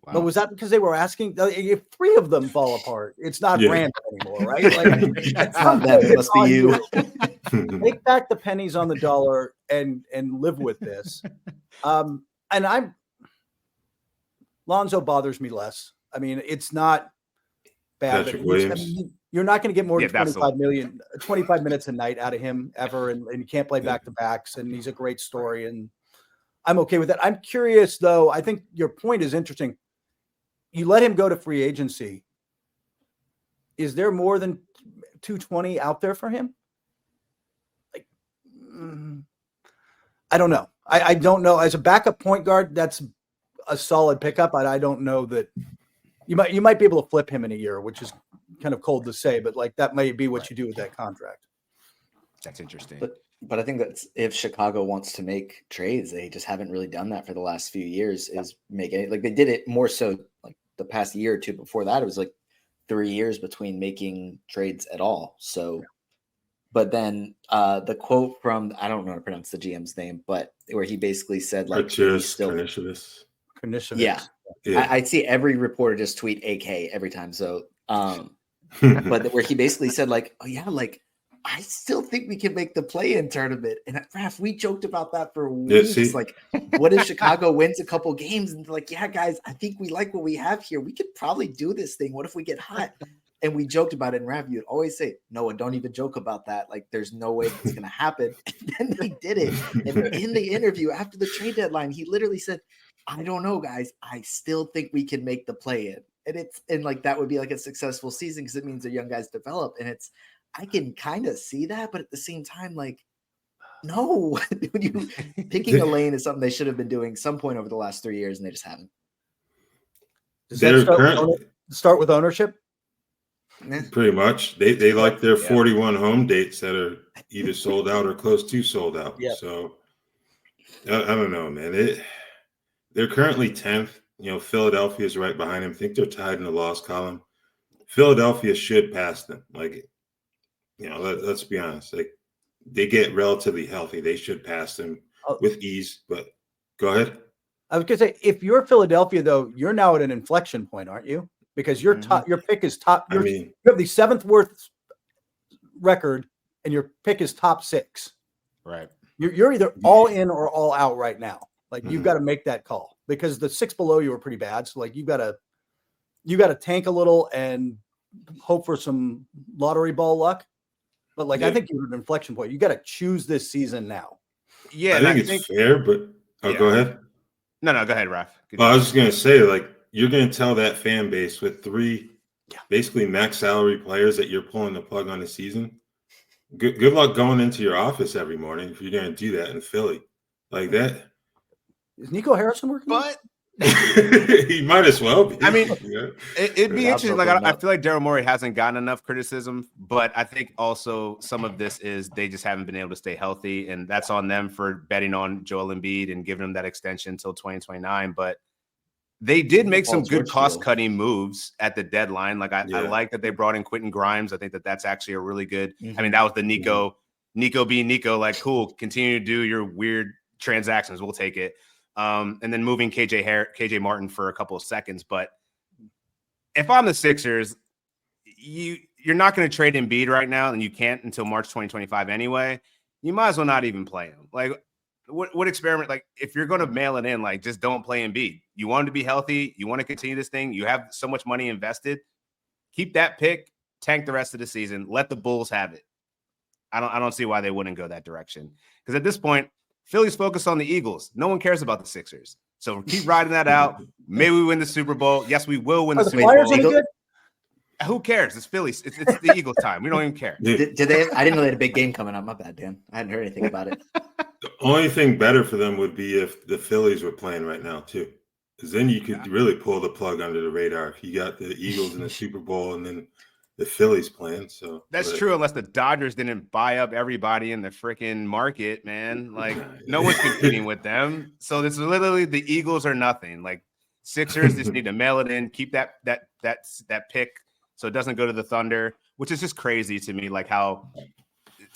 Wow. But was that because they were asking if 3 of them fall apart? It's not Brandon anymore, right? Like, it's not them. It must be you. Take back the pennies on the dollar and live with this. And Lonzo bothers me less. I mean, it's not bad. You're not going to get more than 25 minutes a night out of him ever. And you can't play back-to-backs. And he's a great story. And I'm okay with that. I'm curious, though. I think your point is interesting. You let him go to free agency. Is there more than 220 out there for him? Like, I don't know. I don't know. As a backup point guard, that's a solid pickup. I don't know that you might be able to flip him in a year, which is kind of cold to say, but like that may be what you do with that contract. That's interesting. But I think that's if Chicago wants to make trades, they just haven't really done that for the last few years. Is making it like they did it more so like the past year or two. Before that, it was like 3 years between making trades at all. So, but then the quote from I don't know how to pronounce the GM's name, but where he basically said like Yeah. I'd see every reporter just tweet AK every time. So, but where he basically said like, oh yeah, like I still think we can make the play-in tournament. And Raph, we joked about that for weeks. Like, what if Chicago wins a couple games and like, yeah, guys, I think we like what we have here. We could probably do this thing. What if we get hot? And we joked about it. And Raph, you'd always say, Noah, don't even joke about that. Like, there's no way that's going to happen. And then they did it. And in the interview after the trade deadline, he literally said, I don't know, guys. I still think we can make the play-in. And like that would be like a successful season because it means the young guys develop. And I can kind of see that, but at the same time, like, no, picking a lane is something they should have been doing some point over the last 3 years, and they just haven't. Does that start with ownership? Pretty much. They like their 41 home dates that are either sold out or close to sold out. Yeah. So I don't know, man. They're currently 10th. You know, Philadelphia is right behind them. I think they're tied in the loss column. Philadelphia should pass them. Like, you know, let's be honest. Like, they get relatively healthy. They should pass them with ease. But go ahead. I was going to say, if you're Philadelphia, though, you're now at an inflection point, aren't you? Because your pick is top. You have the 7th worst record, and your pick is top 6. Right. You're either all in or all out right now. Like you've got to make that call because the 6 below you are pretty bad. So like you got to tank a little and hope for some lottery ball luck. But like I think you're at an inflection point. You got to choose this season now. Yeah, I think it's fair. But go ahead. No, go ahead, Raph. Well, I was just gonna say, like, you're gonna tell that fan base with 3 basically max salary players that you're pulling the plug on the season. Good luck going into your office every morning if you're gonna do that in Philly like that. Is Nico Harrison working? But he might as well be. I mean, it'd be interesting. Like, I feel like Daryl Morey hasn't gotten enough criticism, but I think also some of this is they just haven't been able to stay healthy, and that's on them for betting on Joel Embiid and giving him that extension until 2029. But they did make some good cost-cutting moves at the deadline. Like, I like that they brought in Quentin Grimes. I think that that's actually a really good. I mean, that was the Nico being Nico. Like, cool, continue to do your weird transactions. We'll take it. And then moving KJ Martin for a couple of seconds. But if I'm the Sixers, you're not going to trade Embiid right now, and you can't until March 2025 anyway. You might as well not even play him. Like, what experiment? Like, if you're going to mail it in, like, just don't play Embiid. You want him to be healthy. You want to continue this thing. You have so much money invested. Keep that pick. Tank the rest of the season. Let the Bulls have it. I don't see why they wouldn't go that direction. Because at this point, Philly's focused on the Eagles. No one cares about the Sixers. So keep riding that out. Maybe we win the Super Bowl. Yes, we will win the Super Bowl. Who cares? It's Philly. It's the Eagles' time. We don't even care. Did they? I didn't know they had a big game coming up. My bad, Dan. I hadn't heard anything about it. The only thing better for them would be if the Phillies were playing right now too, because then you could really pull the plug under the radar. If you got the Eagles in the Super Bowl, and then the Phillies playing. So that's true, unless the Dodgers didn't buy up everybody in the freaking market, man. Like no one's competing with them. So this is literally the Eagles are nothing. Like Sixers just need to mail it in, keep that pick so it doesn't go to the Thunder, which is just crazy to me. Like how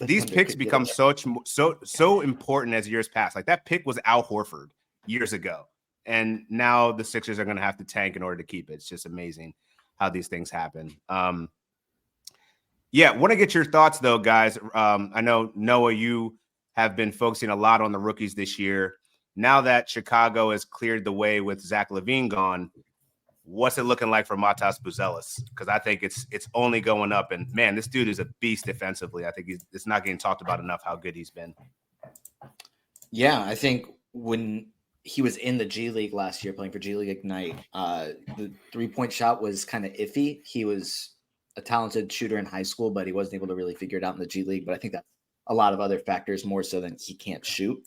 these picks become so important as years pass. Like that pick was Al Horford years ago, and now the Sixers are going to have to tank in order to keep it. It's just amazing how these things happen. Yeah, want to get your thoughts though, guys. I know Noah, you have been focusing a lot on the rookies this year. Now that Chicago has cleared the way with Zach LaVine gone, what's it looking like for Matas Buzelis? Because I think it's only going up. And man, this dude is a beast defensively. I think it's not getting talked about enough how good he's been. Yeah, I think when he was in the G League last year playing for G League Ignite, the 3-point shot was kind of iffy. He was a talented shooter in high school, but he wasn't able to really figure it out in the G League. But I think that's a lot of other factors more so than he can't shoot.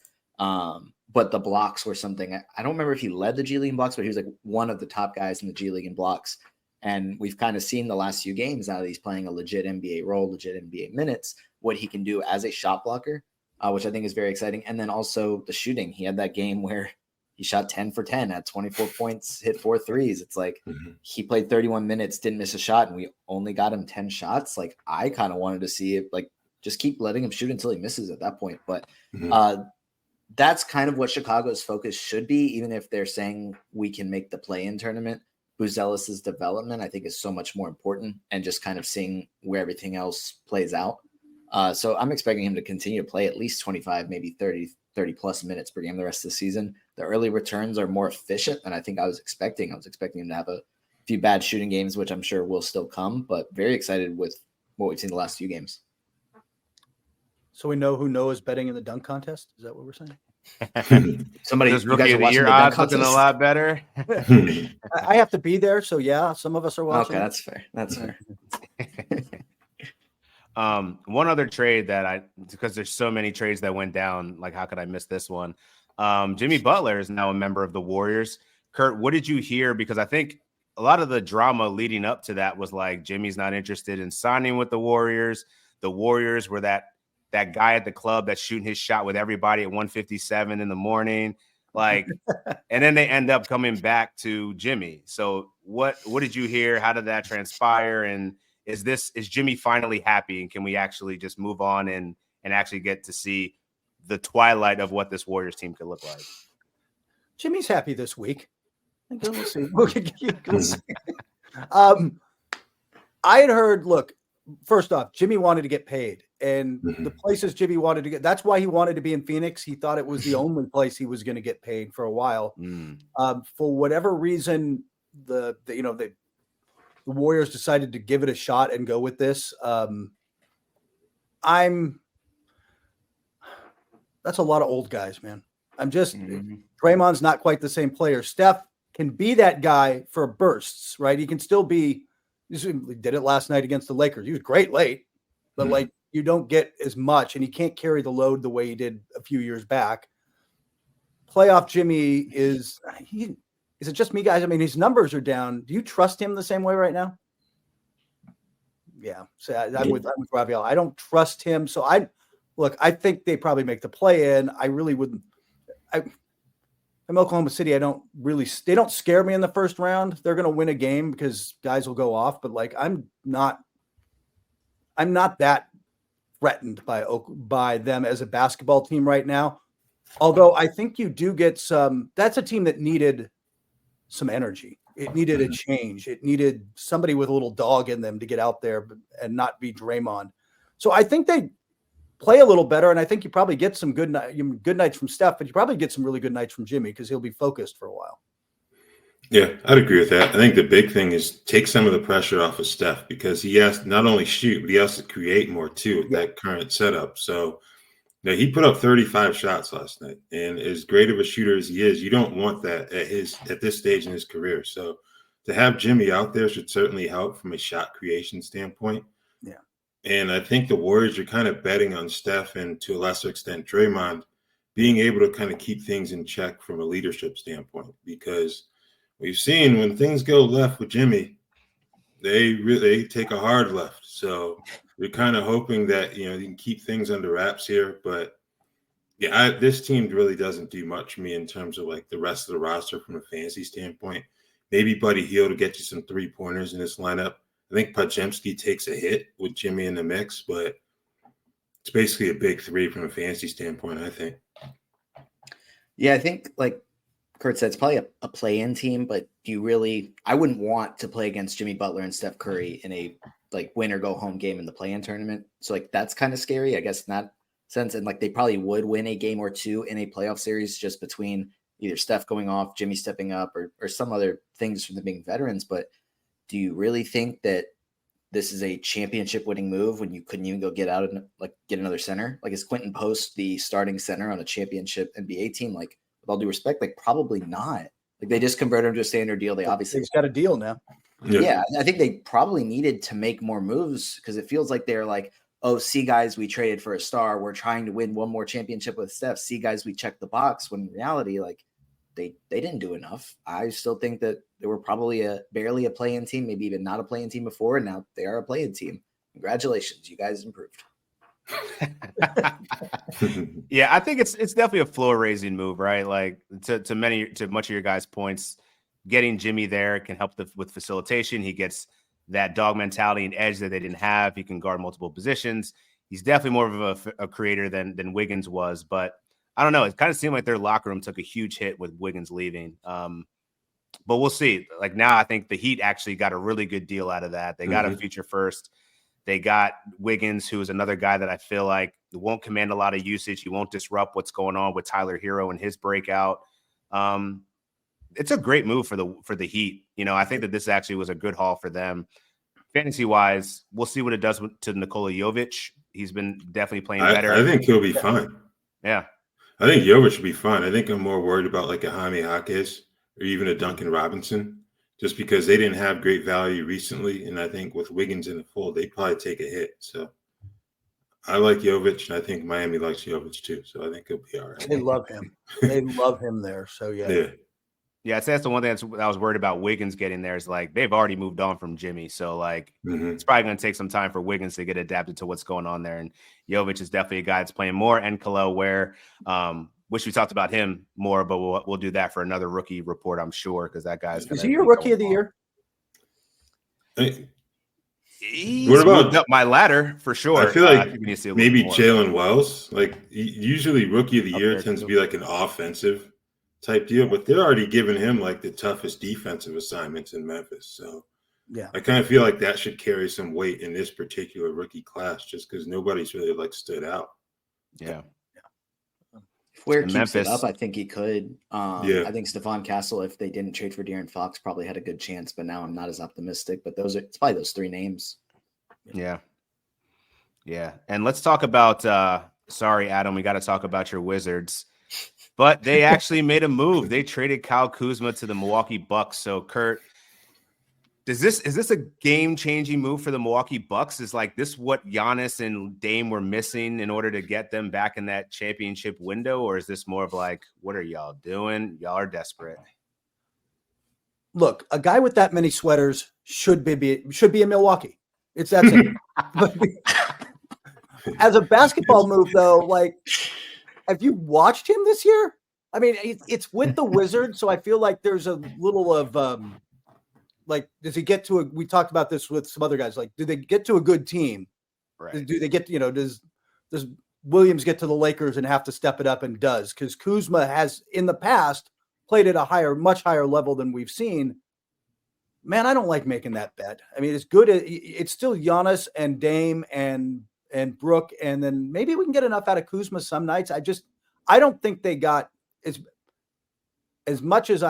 But the blocks were something I don't remember if he led the G League in blocks, but he was like one of the top guys in the G League in blocks. And we've kind of seen the last few games now that he's playing a legit NBA role, legit NBA minutes, what he can do as a shot blocker, which I think is very exciting. And then also the shooting. He had that game where he shot 10 for 10 at 24 points, hit 4 threes. It's like he played 31 minutes, didn't miss a shot, and we only got him 10 shots. Like I kind of wanted to see it, like just keep letting him shoot until he misses at that point. But that's kind of what Chicago's focus should be, even if they're saying we can make the play-in tournament. Buzelis' development, I think, is so much more important, and just kind of seeing where everything else plays out. So I'm expecting him to continue to play at least 25, maybe 30 plus minutes per game the rest of the season. The early returns are more efficient than I think I was expecting. I was expecting him to have a few bad shooting games, which I'm sure will still come, but very excited with what we've seen the last few games. So we know who Noah's betting in the dunk contest? Is that what we're saying? Somebody, This you guys rookie are of the watching year the dunk odds looking a contest? lot better. I have to be there, so yeah, some of us are watching. Okay, that's fair. That's fair. One other trade that because there's so many trades that went down, like how could I miss this one? Jimmy Butler is now a member of the Warriors. Kurt, what did you hear? Because I think a lot of the drama leading up to that was like Jimmy's not interested in signing with the Warriors. The Warriors were that guy at the club that's shooting his shot with everybody at 1:57 in the morning. Like, and then they end up coming back to Jimmy. So what did you hear? How did that transpire? And is Jimmy finally happy? And can we actually just move on and actually get to see the twilight of what this Warriors team could look like? Jimmy's happy this week. We'll see. We'll see. I had heard, look, first off, Jimmy wanted to get paid. And the places Jimmy wanted to get, that's why he wanted to be in Phoenix. He thought it was the only place he was going to get paid for a while. For whatever reason, the Warriors decided to give it a shot and go with this. That's a lot of old guys, man. Draymond's not quite the same player. Steph can be that guy for bursts, right? He can still be. He did it last night against the Lakers. He was great late, but like you don't get as much, and he can't carry the load the way he did a few years back. Playoff Jimmy is it just me, guys? I mean, his numbers are down. Do you trust him the same way right now? Yeah, so I'm with Raphielle. I don't trust him. So I think they probably make the play in. I really wouldn't. I'm Oklahoma City. They don't scare me in the first round. They're going to win a game because guys will go off, but like, I'm not that threatened by them as a basketball team right now. Although I think you do get that's a team that needed some energy. It needed a change. It needed somebody with a little dog in them to get out there and not be Draymond. So I think they play a little better, and I think you probably get some good nights from Steph, but you probably get some really good nights from Jimmy because he'll be focused for a while. Yeah, I'd agree with that. I think the big thing is take some of the pressure off of Steph because he has to not only shoot, but he has to create more too with that current setup. So he put up 35 shots last night, and as great of a shooter as he is, you don't want that at this stage in his career. So to have Jimmy out there should certainly help from a shot creation standpoint. Yeah. And I think the Warriors are kind of betting on Steph and to a lesser extent Draymond being able to kind of keep things in check from a leadership standpoint because we've seen when things go left with Jimmy, They take a hard left. So you're kind of hoping that, you can keep things under wraps here. But yeah, this team really doesn't do much for me in terms of like the rest of the roster from a fantasy standpoint. Maybe Buddy Hield to get you some 3-pointers in this lineup. I think Podziemski takes a hit with Jimmy in the mix, but it's basically a big three from a fantasy standpoint, I think. Yeah, I think like Kurt said, it's probably a play-in team, but I wouldn't want to play against Jimmy Butler and Steph Curry in a like win or go home game in the play-in tournament. So like that's kind of scary, I guess, in that sense. And like they probably would win a game or two in a playoff series just between either Steph going off, Jimmy stepping up, or some other things from them being veterans. But do you really think that this is a championship winning move when you couldn't even go get another center? Like, is Quentin Post the starting center on a championship NBA team? Like, with all due respect, like probably not. Like they just converted him to a standard deal. They obviously he's got a deal now. Yeah, I think they probably needed to make more moves because it feels like they're like, oh, see, guys, we traded for a star. We're trying to win one more championship with Steph. See, guys, we checked the box. When in reality, like they didn't do enough. I still think that they were probably barely a play-in team, maybe even not a play-in team before, and now they are a play-in team. Congratulations, you guys improved. Yeah, I think it's definitely a floor raising move, right? Like to much of your guys' points, getting Jimmy there can help with facilitation. He gets that dog mentality and edge that they didn't have. He can guard multiple positions. He's definitely more of a creator than Wiggins was, but I don't know. It kind of seemed like their locker room took a huge hit with Wiggins leaving. But we'll see. Like now, I think the Heat actually got a really good deal out of that. They got a future first. They got Wiggins, who is another guy that I feel like won't command a lot of usage. He won't disrupt what's going on with Tyler Hero and his breakout. It's a great move for the Heat. I think that this actually was a good haul for them. Fantasy wise, we'll see what it does to Nikola Jovic. He's been definitely playing better. I think he'll be fine. Yeah. I think Jovic should be fine. I think I'm more worried about like a Jaime Jaquez or even a Duncan Robinson, just because they didn't have great value recently. And I think with Wiggins in the fold, they'd probably take a hit. So I like Jovic, and I think Miami likes Jovic too. So I think he'll be all right. They love him. They love him there. So yeah. Yeah, I'd say that's the one thing I was worried about Wiggins getting there is like they've already moved on from Jimmy. So like it's probably going to take some time for Wiggins to get adapted to what's going on there. And Jovic is definitely a guy that's playing more. And Khalil Ware, wish we talked about him more, but we'll do that for another rookie report, I'm sure, because that guy's is he your rookie of the year? He's moved up my ladder for sure. I feel like maybe Jalen Wells. Like usually rookie of the year tends to be like an offensive type deal, but they're already giving him like the toughest defensive assignments in Memphis. So yeah, I kind of feel like that should carry some weight in this particular rookie class, just because nobody's really like stood out. Yeah. If Ware keeps it up, I think he could. I think Stephon Castle, if they didn't trade for De'Aaron Fox, probably had a good chance, but now I'm not as optimistic. But it's probably those three names. Yeah. Yeah. And let's talk about sorry, Adam, we got to talk about your Wizards. But they actually made a move. They traded Kyle Kuzma to the Milwaukee Bucks. So, Kurt, is this a game-changing move for the Milwaukee Bucks? Is like this what Giannis and Dame were missing in order to get them back in that championship window? Or is this more of like, what are y'all doing? Y'all are desperate. Look, a guy with that many sweaters should be in Milwaukee. It's that simple. As a basketball move, though, like, have you watched him this year? I mean, it's with the Wizards, so I feel like there's a little of like, does he get to we talked about this with some other guys. Like, do they get to a good team? Right. Do they get, does Williams get to the Lakers and have to step it up, and does? Because Kuzma has in the past played at a much higher level than we've seen. Man, I don't like making that bet. I mean, it's good. It's still Giannis and Dame and Brooke, and then maybe we can get enough out of Kuzma some nights. I don't think they got as much as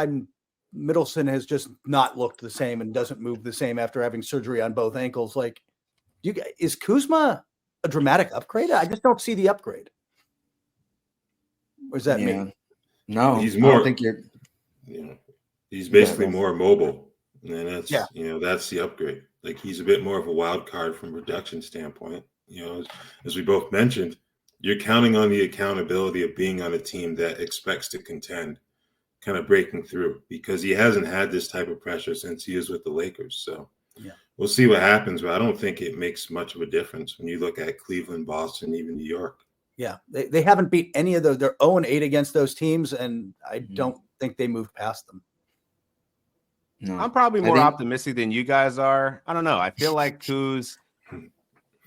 Middleton has just not looked the same and doesn't move the same after having surgery on both ankles. Like, is Kuzma a dramatic upgrade? I just don't see the upgrade. What does that mean? No, he's more. I don't think you're. He's basically more mobile, and that's that's the upgrade. Like, he's a bit more of a wild card from a production standpoint. As we both mentioned, you're counting on the accountability of being on a team that expects to contend, kind of breaking through, because he hasn't had this type of pressure since he was with the Lakers. So We'll see what happens, but I don't think it makes much of a difference when you look at Cleveland, Boston, even New York. Yeah, they haven't beat any of those. They're 0-8 against those teams, and I don't think they moved past them. No. I'm probably more optimistic than you guys are. I don't know. I feel like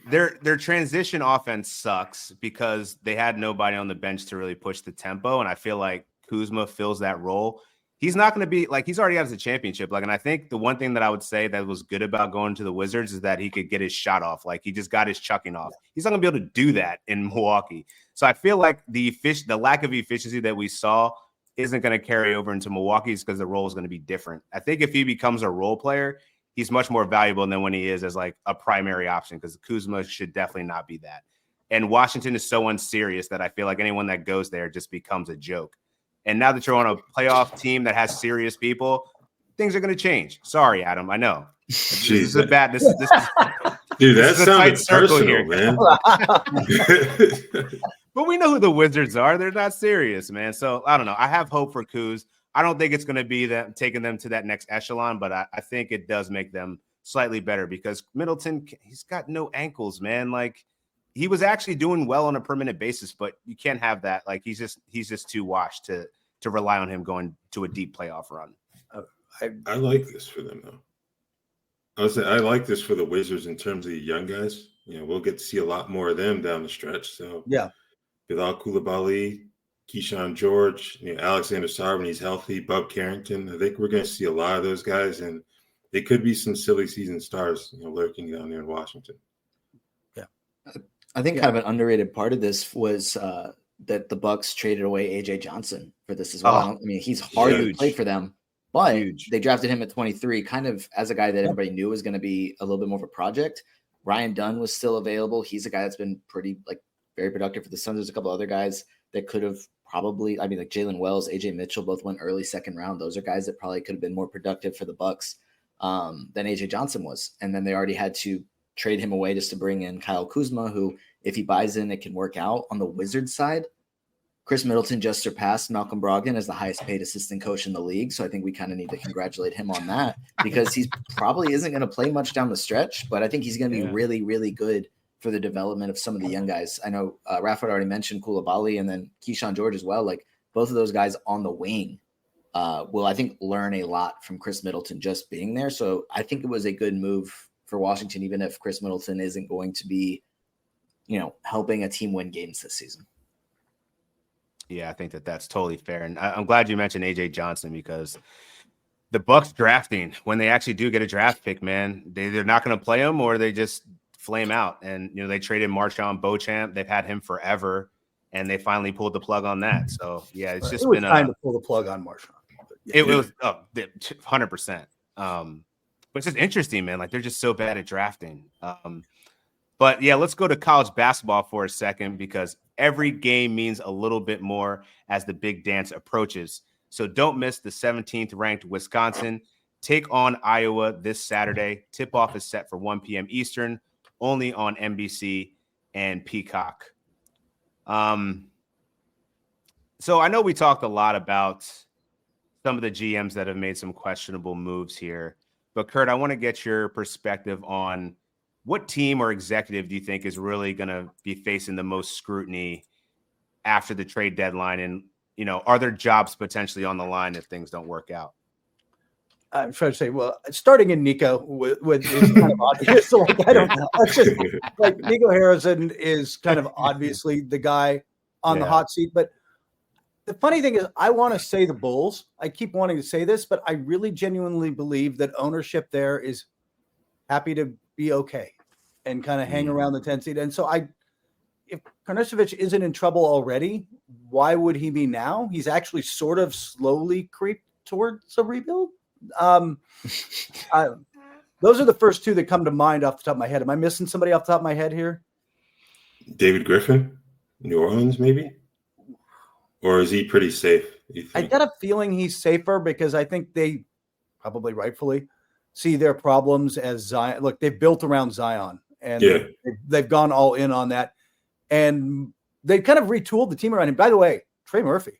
their transition offense sucks because they had nobody on the bench to really push the tempo, and I feel like Kuzma fills that role. He's not going to be like he's already has a championship. Like, and I think the one thing that I would say that was good about going to the Wizards is that he could get his shot off. Like, he just got his chucking off. He's not going to be able to do that in Milwaukee. So I feel like the lack of efficiency that we saw isn't going to carry over into Milwaukee because the role is going to be different. I think if he becomes a role player, he's much more valuable than when he is as like a primary option, because Kuzma should definitely not be that. And Washington is so unserious that I feel like anyone that goes there just becomes a joke. And now that you're on a playoff team that has serious people, things are going to change. Sorry, Adam. I know. This is a bad. This is dude. That sounded personal, here, man. But we know who the Wizards are. They're not serious, man. So I don't know. I have hope for Kuz. I don't think it's going to be them taking them to that next echelon, but I think it does make them slightly better because Middleton, he's got no ankles, man. Like, he was actually doing well on a permanent basis, but you can't have that. Like, he's just too washed to rely on him going to a deep playoff run. I like this for them, though. I like this for the Wizards in terms of the young guys. You know, we'll get to see a lot more of them down the stretch. So yeah, Bilal Coulibaly, Keyshawn George, Alexander Sarr when he's healthy, Bub Carrington. I think we're going to see a lot of those guys, and they could be some silly season stars, lurking down there in Washington. Yeah, I think kind of an underrated part of this was that the Bucks traded away AJ Johnson for this as well. I mean, he's hardly played for them, but they drafted him at 23, kind of as a guy that everybody knew was going to be a little bit more of a project. Ryan Dunn was still available. He's a guy that's been very productive for the Suns. There's a couple other guys that could have probably, like Jalen Wells, AJ Mitchell, both went early second round. Those are guys that probably could have been more productive for the Bucks than AJ Johnson was. And then they already had to trade him away just to bring in Kyle Kuzma, who, if he buys in, it can work out. On the Wizards side, Khris Middleton just surpassed Malcolm Brogdon as the highest paid assistant coach in the league. So I think we kind of need to congratulate him on that, because he probably isn't going to play much down the stretch, but I think he's going to be really, really good for the development of some of the young guys. I know Raphielle already mentioned Coulibaly and then Keyshawn George as well. Like, both of those guys on the wing will, I think, learn a lot from Khris Middleton just being there. So I think it was a good move for Washington, even if Khris Middleton isn't going to be, helping a team win games this season. Yeah, I think that's totally fair. And I'm glad you mentioned AJ Johnson, because the Bucks drafting, when they actually do get a draft pick, man, they're not going to play him or they just flame out. And, they traded Marshawn Beauchamp. They've had him forever, and they finally pulled the plug on that. So, yeah, it's just been time to pull the plug on Marshawn. It was 100%. But it's just interesting, man. Like, they're just so bad at drafting. But yeah, let's go to college basketball for a second, because every game means a little bit more as the big dance approaches. So don't miss the 17th ranked Wisconsin take on Iowa this Saturday. Tip-off is set for 1 p.m. Eastern, only on NBC and Peacock. So I know we talked a lot about some of the GMs that have made some questionable moves here, but Kurt, I want to get your perspective on what team or executive do you think is really going to be facing the most scrutiny after the trade deadline? And, are there jobs potentially on the line if things don't work out? I'm trying to say, well, starting in Nico with is kind of obvious. So, I don't know. That's just like Nico Harrison is kind of obviously the guy on the hot seat. But the funny thing is, I want to say the Bulls. I keep wanting to say this, but I really genuinely believe that ownership there is happy to be okay and kind of hang around the 10 seed. And so if Karnisovich isn't in trouble already, why would he be now? He's actually sort of slowly creeped towards a rebuild. Those are the first two that come to mind off the top of my head. Am I missing somebody off the top of my head here? David Griffin, New Orleans, maybe? Or is he pretty safe? I got a feeling he's safer, because I think they probably rightfully see their problems as Zion. Look, they've built around Zion, and they've gone all in on that. And they kind of retooled the team around him. By the way, Trey Murphy.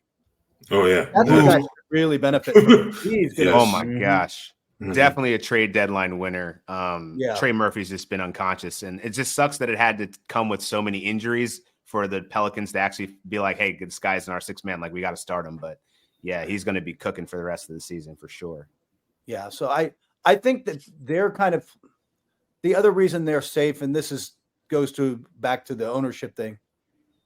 Oh, yeah. That's a guy who really benefit from. He's Oh, my gosh. definitely a trade deadline winner. Yeah. Trey Murphy's just been unconscious, and it just sucks that it had to come with so many injuries for the Pelicans to actually be like, hey, this guy's in our sixth man. Like, we got to start him. But yeah, he's going to be cooking for the rest of the season for sure. Yeah. So I think that they're kind of the other reason they're safe, and this goes back to the ownership thing.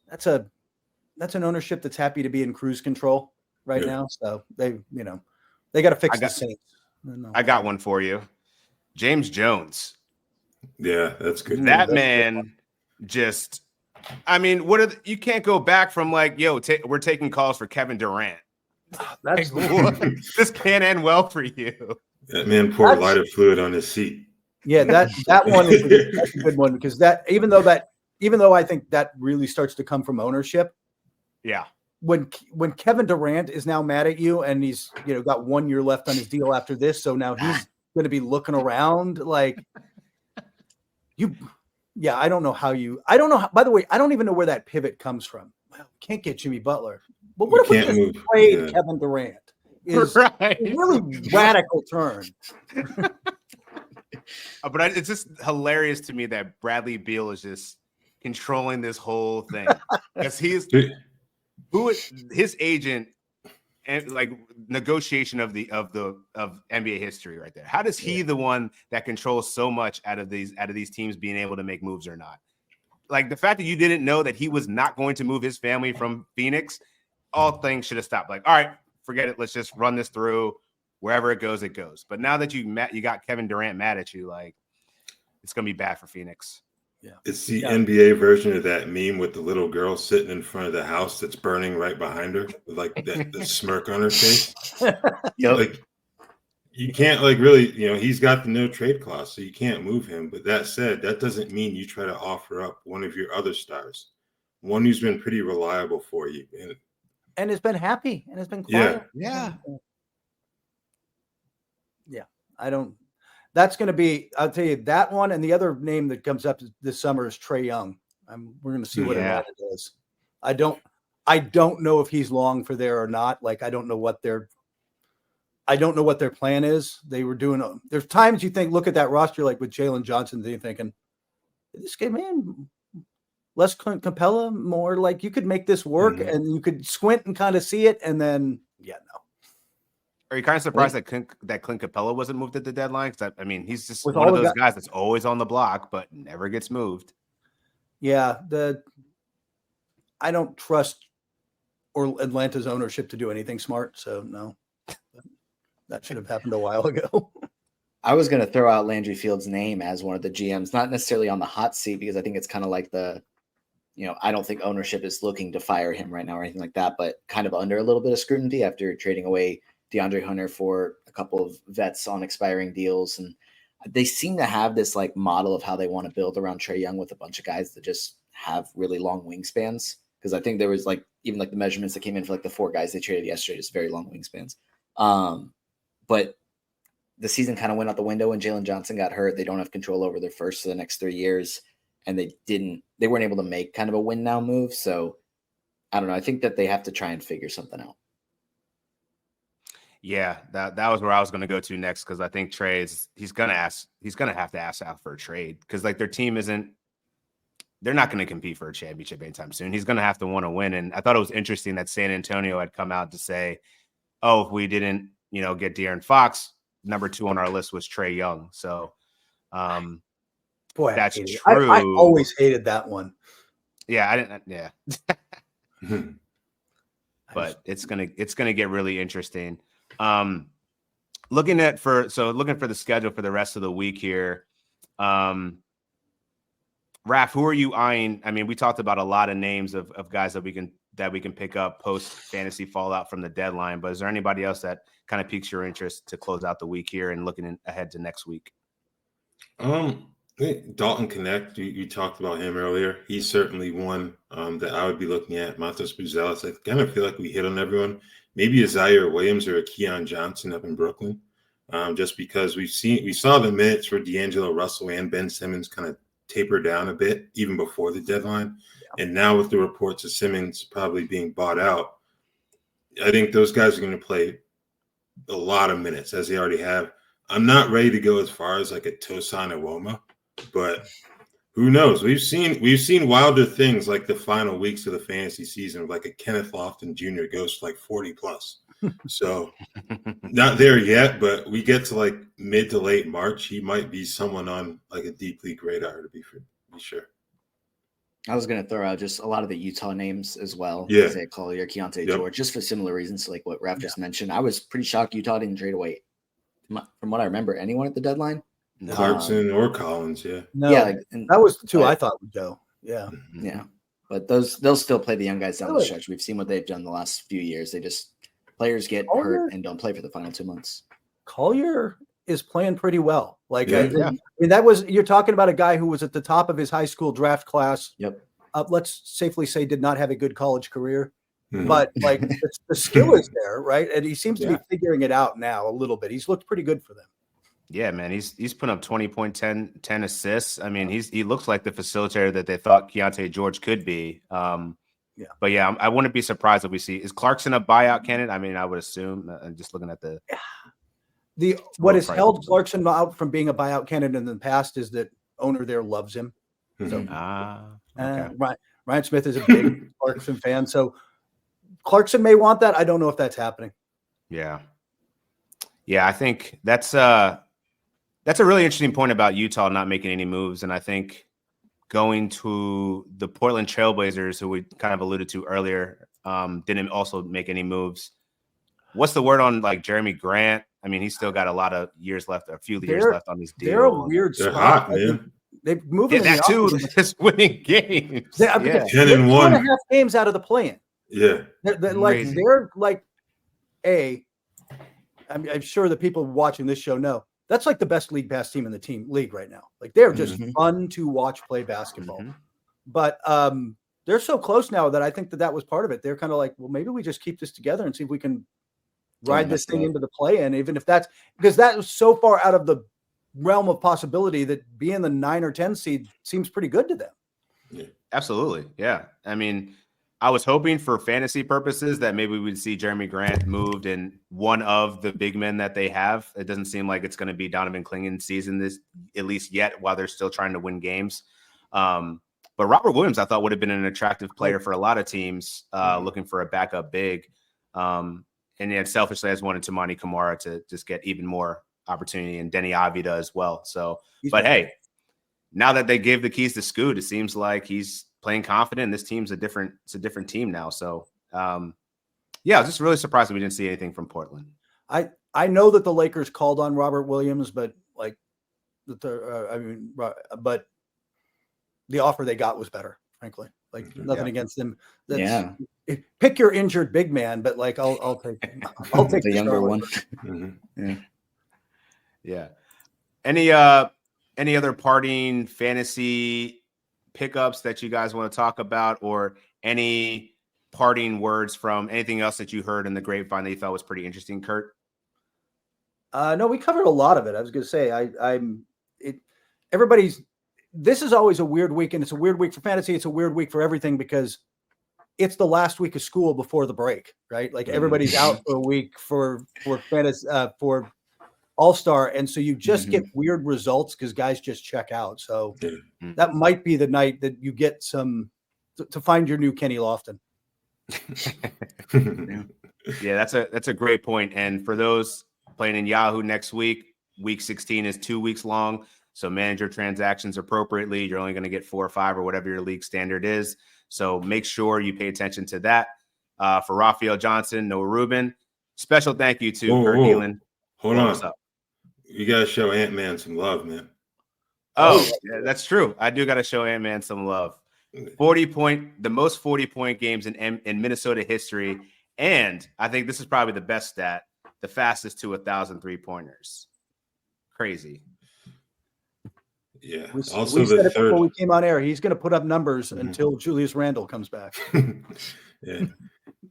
That's an ownership that's happy to be in cruise control right now. So they got to fix the Saints. I got one for you. James Jones. Yeah, that's good. That man just, I mean, you can't go back from like, yo, we're taking calls for Kevin Durant. That's this can't end well for you. That man poured lighter fluid on his seat. Yeah, that one is that's a good one because even though I think that really starts to come from ownership. Yeah. When Kevin Durant is now mad at you and he's got 1 year left on his deal after this, so now he's going to be looking around like you. Yeah, I don't know how you. I don't know. By the way, I don't even know where that pivot comes from. Well, can't get Jimmy Butler. But what if we just trade Kevin Durant? Is a really radical turn. But it's just hilarious to me that Bradley Beal is just controlling this whole thing because his agent and like negotiation of NBA history right there. How does he the one that controls so much out of these teams being able to make moves or not? Like the fact that you didn't know that he was not going to move his family from Phoenix, all things should have stopped. Like, all right, forget it. Let's just run this through. Wherever it goes, it goes. But now that you got Kevin Durant mad at you, like it's gonna be bad for Phoenix. Yeah, it's the NBA version of that meme with the little girl sitting in front of the house that's burning right behind her, with like the smirk on her face. Like you can't really, he's got the no trade clause, so you can't move him. But that said, that doesn't mean you try to offer up one of your other stars, one who's been pretty reliable for you, and has been happy and has been quiet. Yeah. That's going to be, I'll tell you that one. And the other name that comes up this summer is Trae Young. We're going to see what Atlanta does. I don't know if he's long for there or not. Like, I don't know what their plan is. They were doing, there's times you think, look at that roster, like with Jalen Johnson, you're thinking this game, man, less Capella, more like you could make this work and you could squint and kind of see it. And then, no. Are you kind of surprised that Clint Capella wasn't moved at the deadline? Because I mean, he's just one of those guys that's always on the block, but never gets moved. Yeah, I don't trust Atlanta's ownership to do anything smart. So no, that should have happened a while ago. I was going to throw out Landry Field's name as one of the GMs, not necessarily on the hot seat, because I think it's kind of like I don't think ownership is looking to fire him right now or anything like that, but kind of under a little bit of scrutiny after trading away DeAndre Hunter for a couple of vets on expiring deals. And they seem to have this like model of how they want to build around Trae Young with a bunch of guys that just have really long wingspans. Because I think there was like, even like the measurements that came in for like the 4 guys they traded yesterday, just very long wingspans. But the season kind of went out the window when Jalen Johnson got hurt. They don't have control over their first for the next 3 years. And they weren't able to make kind of a win now move. So I don't know. I think that they have to try and figure something out. Yeah, that was where I was going to go to next, because I think he's going to have to ask out for a trade, because like their team they're not going to compete for a championship anytime soon. He's going to have to want to win. And I thought it was interesting that San Antonio had come out to say, oh, if we didn't, get De'Aaron Fox, number 2 on our list was Trae Young. So boy, that's true. I always hated that one. Yeah, I didn't. Yeah. But it's gonna get really interesting. Looking for the schedule for the rest of the week here. Raph, who are you eyeing? I mean, we talked about a lot of names of guys that we can pick up post fantasy fallout from the deadline, but is there anybody else that kind of piques your interest to close out the week here and looking ahead to next week? Dalton Knecht, you talked about him earlier. He's certainly one that I would be looking at. Montas Buzelis, I kind of feel like we hit on everyone. Maybe a Zaire Williams or a Keon Johnson up in Brooklyn, just because we saw the minutes for D'Angelo Russell and Ben Simmons kind of taper down a bit even before the deadline. Yeah. And now with the reports of Simmons probably being bought out, I think those guys are going to play a lot of minutes, as they already have. I'm not ready to go as far as like a Tosan Iwoma, but who knows? We've seen wilder things like the final weeks of the fantasy season, like a Kenneth Lofton Jr. goes to like 40 plus. So not there yet, but we get to like mid to late March, he might be someone on like a deep league radar to be sure. I was going to throw out just a lot of the Utah names as well. Yeah. Isaiah Collier, Keontae George, just for similar reasons, like what Raph just mentioned. I was pretty shocked Utah didn't trade away, from what I remember, anyone at the deadline. Clarkson or Collins, yeah. No, yeah, that was the two I thought would go. Yeah. Yeah. But they'll still play the young guys down the stretch. We've seen what they've done the last few years. Players get hurt and don't play for the final 2 months. Collier is playing pretty well. Like, I mean, you're talking about a guy who was at the top of his high school draft class. Yep. Let's safely say did not have a good college career, Mhm. but like the skill is there, right? And he seems to be figuring it out now a little bit. He's looked pretty good for them. Yeah, man, he's putting up 10 assists. I mean, he looks like the facilitator that they thought Keontae George could be. But yeah, I wouldn't be surprised if we see. Is Clarkson a buyout candidate? I mean, I would assume. Just looking at what has held Clarkson out from being a buyout candidate in the past is that owner there loves him. So, okay. Ryan Smith is a big Clarkson fan, so Clarkson may want that. I don't know if that's happening. Yeah, I think that's a really interesting point about Utah not making any moves, and I think going to the Portland Trailblazers, who we kind of alluded to earlier, didn't also make any moves. What's the word on like Jeremy Grant? I mean, he's still got a years left on his deal. They're a weird They're spot. hot, man. They've moved in that too. Just winning games. They're 10-1. 2.5 games out of the play-in. Yeah. They're like I'm sure the people watching this show know that's like the best league pass team in the league right now. Like they're just fun to watch play basketball. But they're so close now that I think that was part of it. They're kind of like, well, maybe we just keep this together and see if we can ride this thing into the play-in, even if that's because that was so far out of the realm of possibility that being the 9 or 10 seed seems pretty good to them. Yeah. Absolutely. Yeah. I mean, I was hoping for fantasy purposes that maybe we'd see Jeremy Grant moved in one of the big men that they have. It doesn't seem like it's going to be Donovan Clingan's season at least yet, while they're still trying to win games. But Robert Williams, I thought would have been an attractive player for a lot of teams looking for a backup big. And yet selfishly, I just wanted Tamani Kamara to just get even more opportunity, and Denny Avila as well. So, hey, now that they gave the keys to Scoot, it seems like he's playing confident. This team's a different team now. So, I was just really surprised that we didn't see anything from Portland. I know that the Lakers called on Robert Williams, but but the offer they got was better, frankly. Like nothing against them. Pick your injured big man, but like I'll take the younger one. Yeah. Any other parting fantasy pickups that you guys want to talk about, or any parting words from anything else that you heard in the grapevine that you thought was pretty interesting, Kurt? No, we covered a lot of it. I was going to say, this is always a weird week, and it's a weird week for fantasy. It's a weird week for everything because it's the last week of school before the break, right? Like everybody's out for a week for fantasy, for All-Star. And so you just get weird results because guys just check out. So that might be the night that you get some to find your new Kenny Lofton. Yeah, that's a great point. And for those playing in Yahoo next week, week 16 is 2 weeks long. So manage your transactions appropriately. You're only going to get 4 or 5 or whatever your league standard is. So make sure you pay attention to that. For Raphielle Johnson, Noah Rubin, special thank you to Kurt Helin. Hold on. You got to show Ant-Man some love, man. Oh, yeah, that's true. I do got to show Ant-Man some love. The most 40-point games in Minnesota history. And I think this is probably the best stat, the fastest to 1,000 3-pointers. Crazy. Yeah. We Also, said the it third. before we came on air. He's going to put up numbers until Julius Randle comes back. Yeah.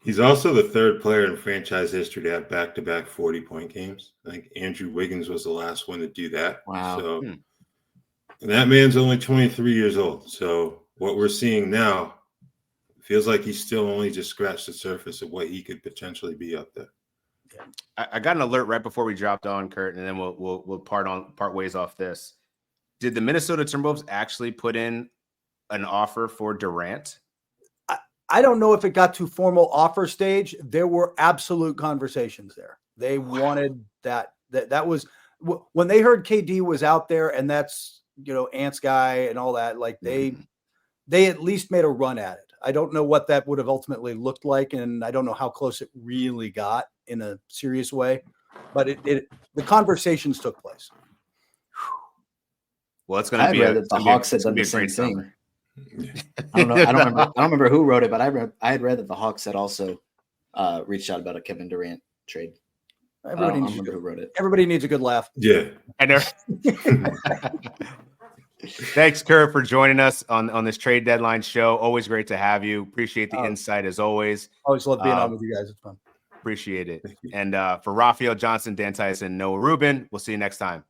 He's also the third player in franchise history to have back-to-back 40-point games. I think Andrew Wiggins was the last one to do that. Wow. So, and that man's only 23 years old. So what we're seeing now feels like he's still only just scratched the surface of what he could potentially be up there. I got an alert right before we dropped on, Kurt, and then we'll part ways off this. Did the Minnesota Timberwolves actually put in an offer for Durant? I don't know if it got to formal offer stage. There were absolute conversations there. They wanted that was when they heard KD was out there, and that's, Ant's guy and all that. Like they at least made a run at it. I don't know what that would have ultimately looked like, and I don't know how close it really got in a serious way, but the conversations took place. Well, it's going to be the Hawks had done the same thing. I don't remember who wrote it, but I had read that the Hawks had also reached out about a Kevin Durant trade. Everybody needs a good laugh. Yeah. I know. Thanks, Kurt, for joining us on this trade deadline show. Always great to have you. Appreciate the insight as always. Always love being on with you guys. It's fun. Appreciate it. And for Raphielle Johnson, Dan Titus, and Noah Rubin, we'll see you next time.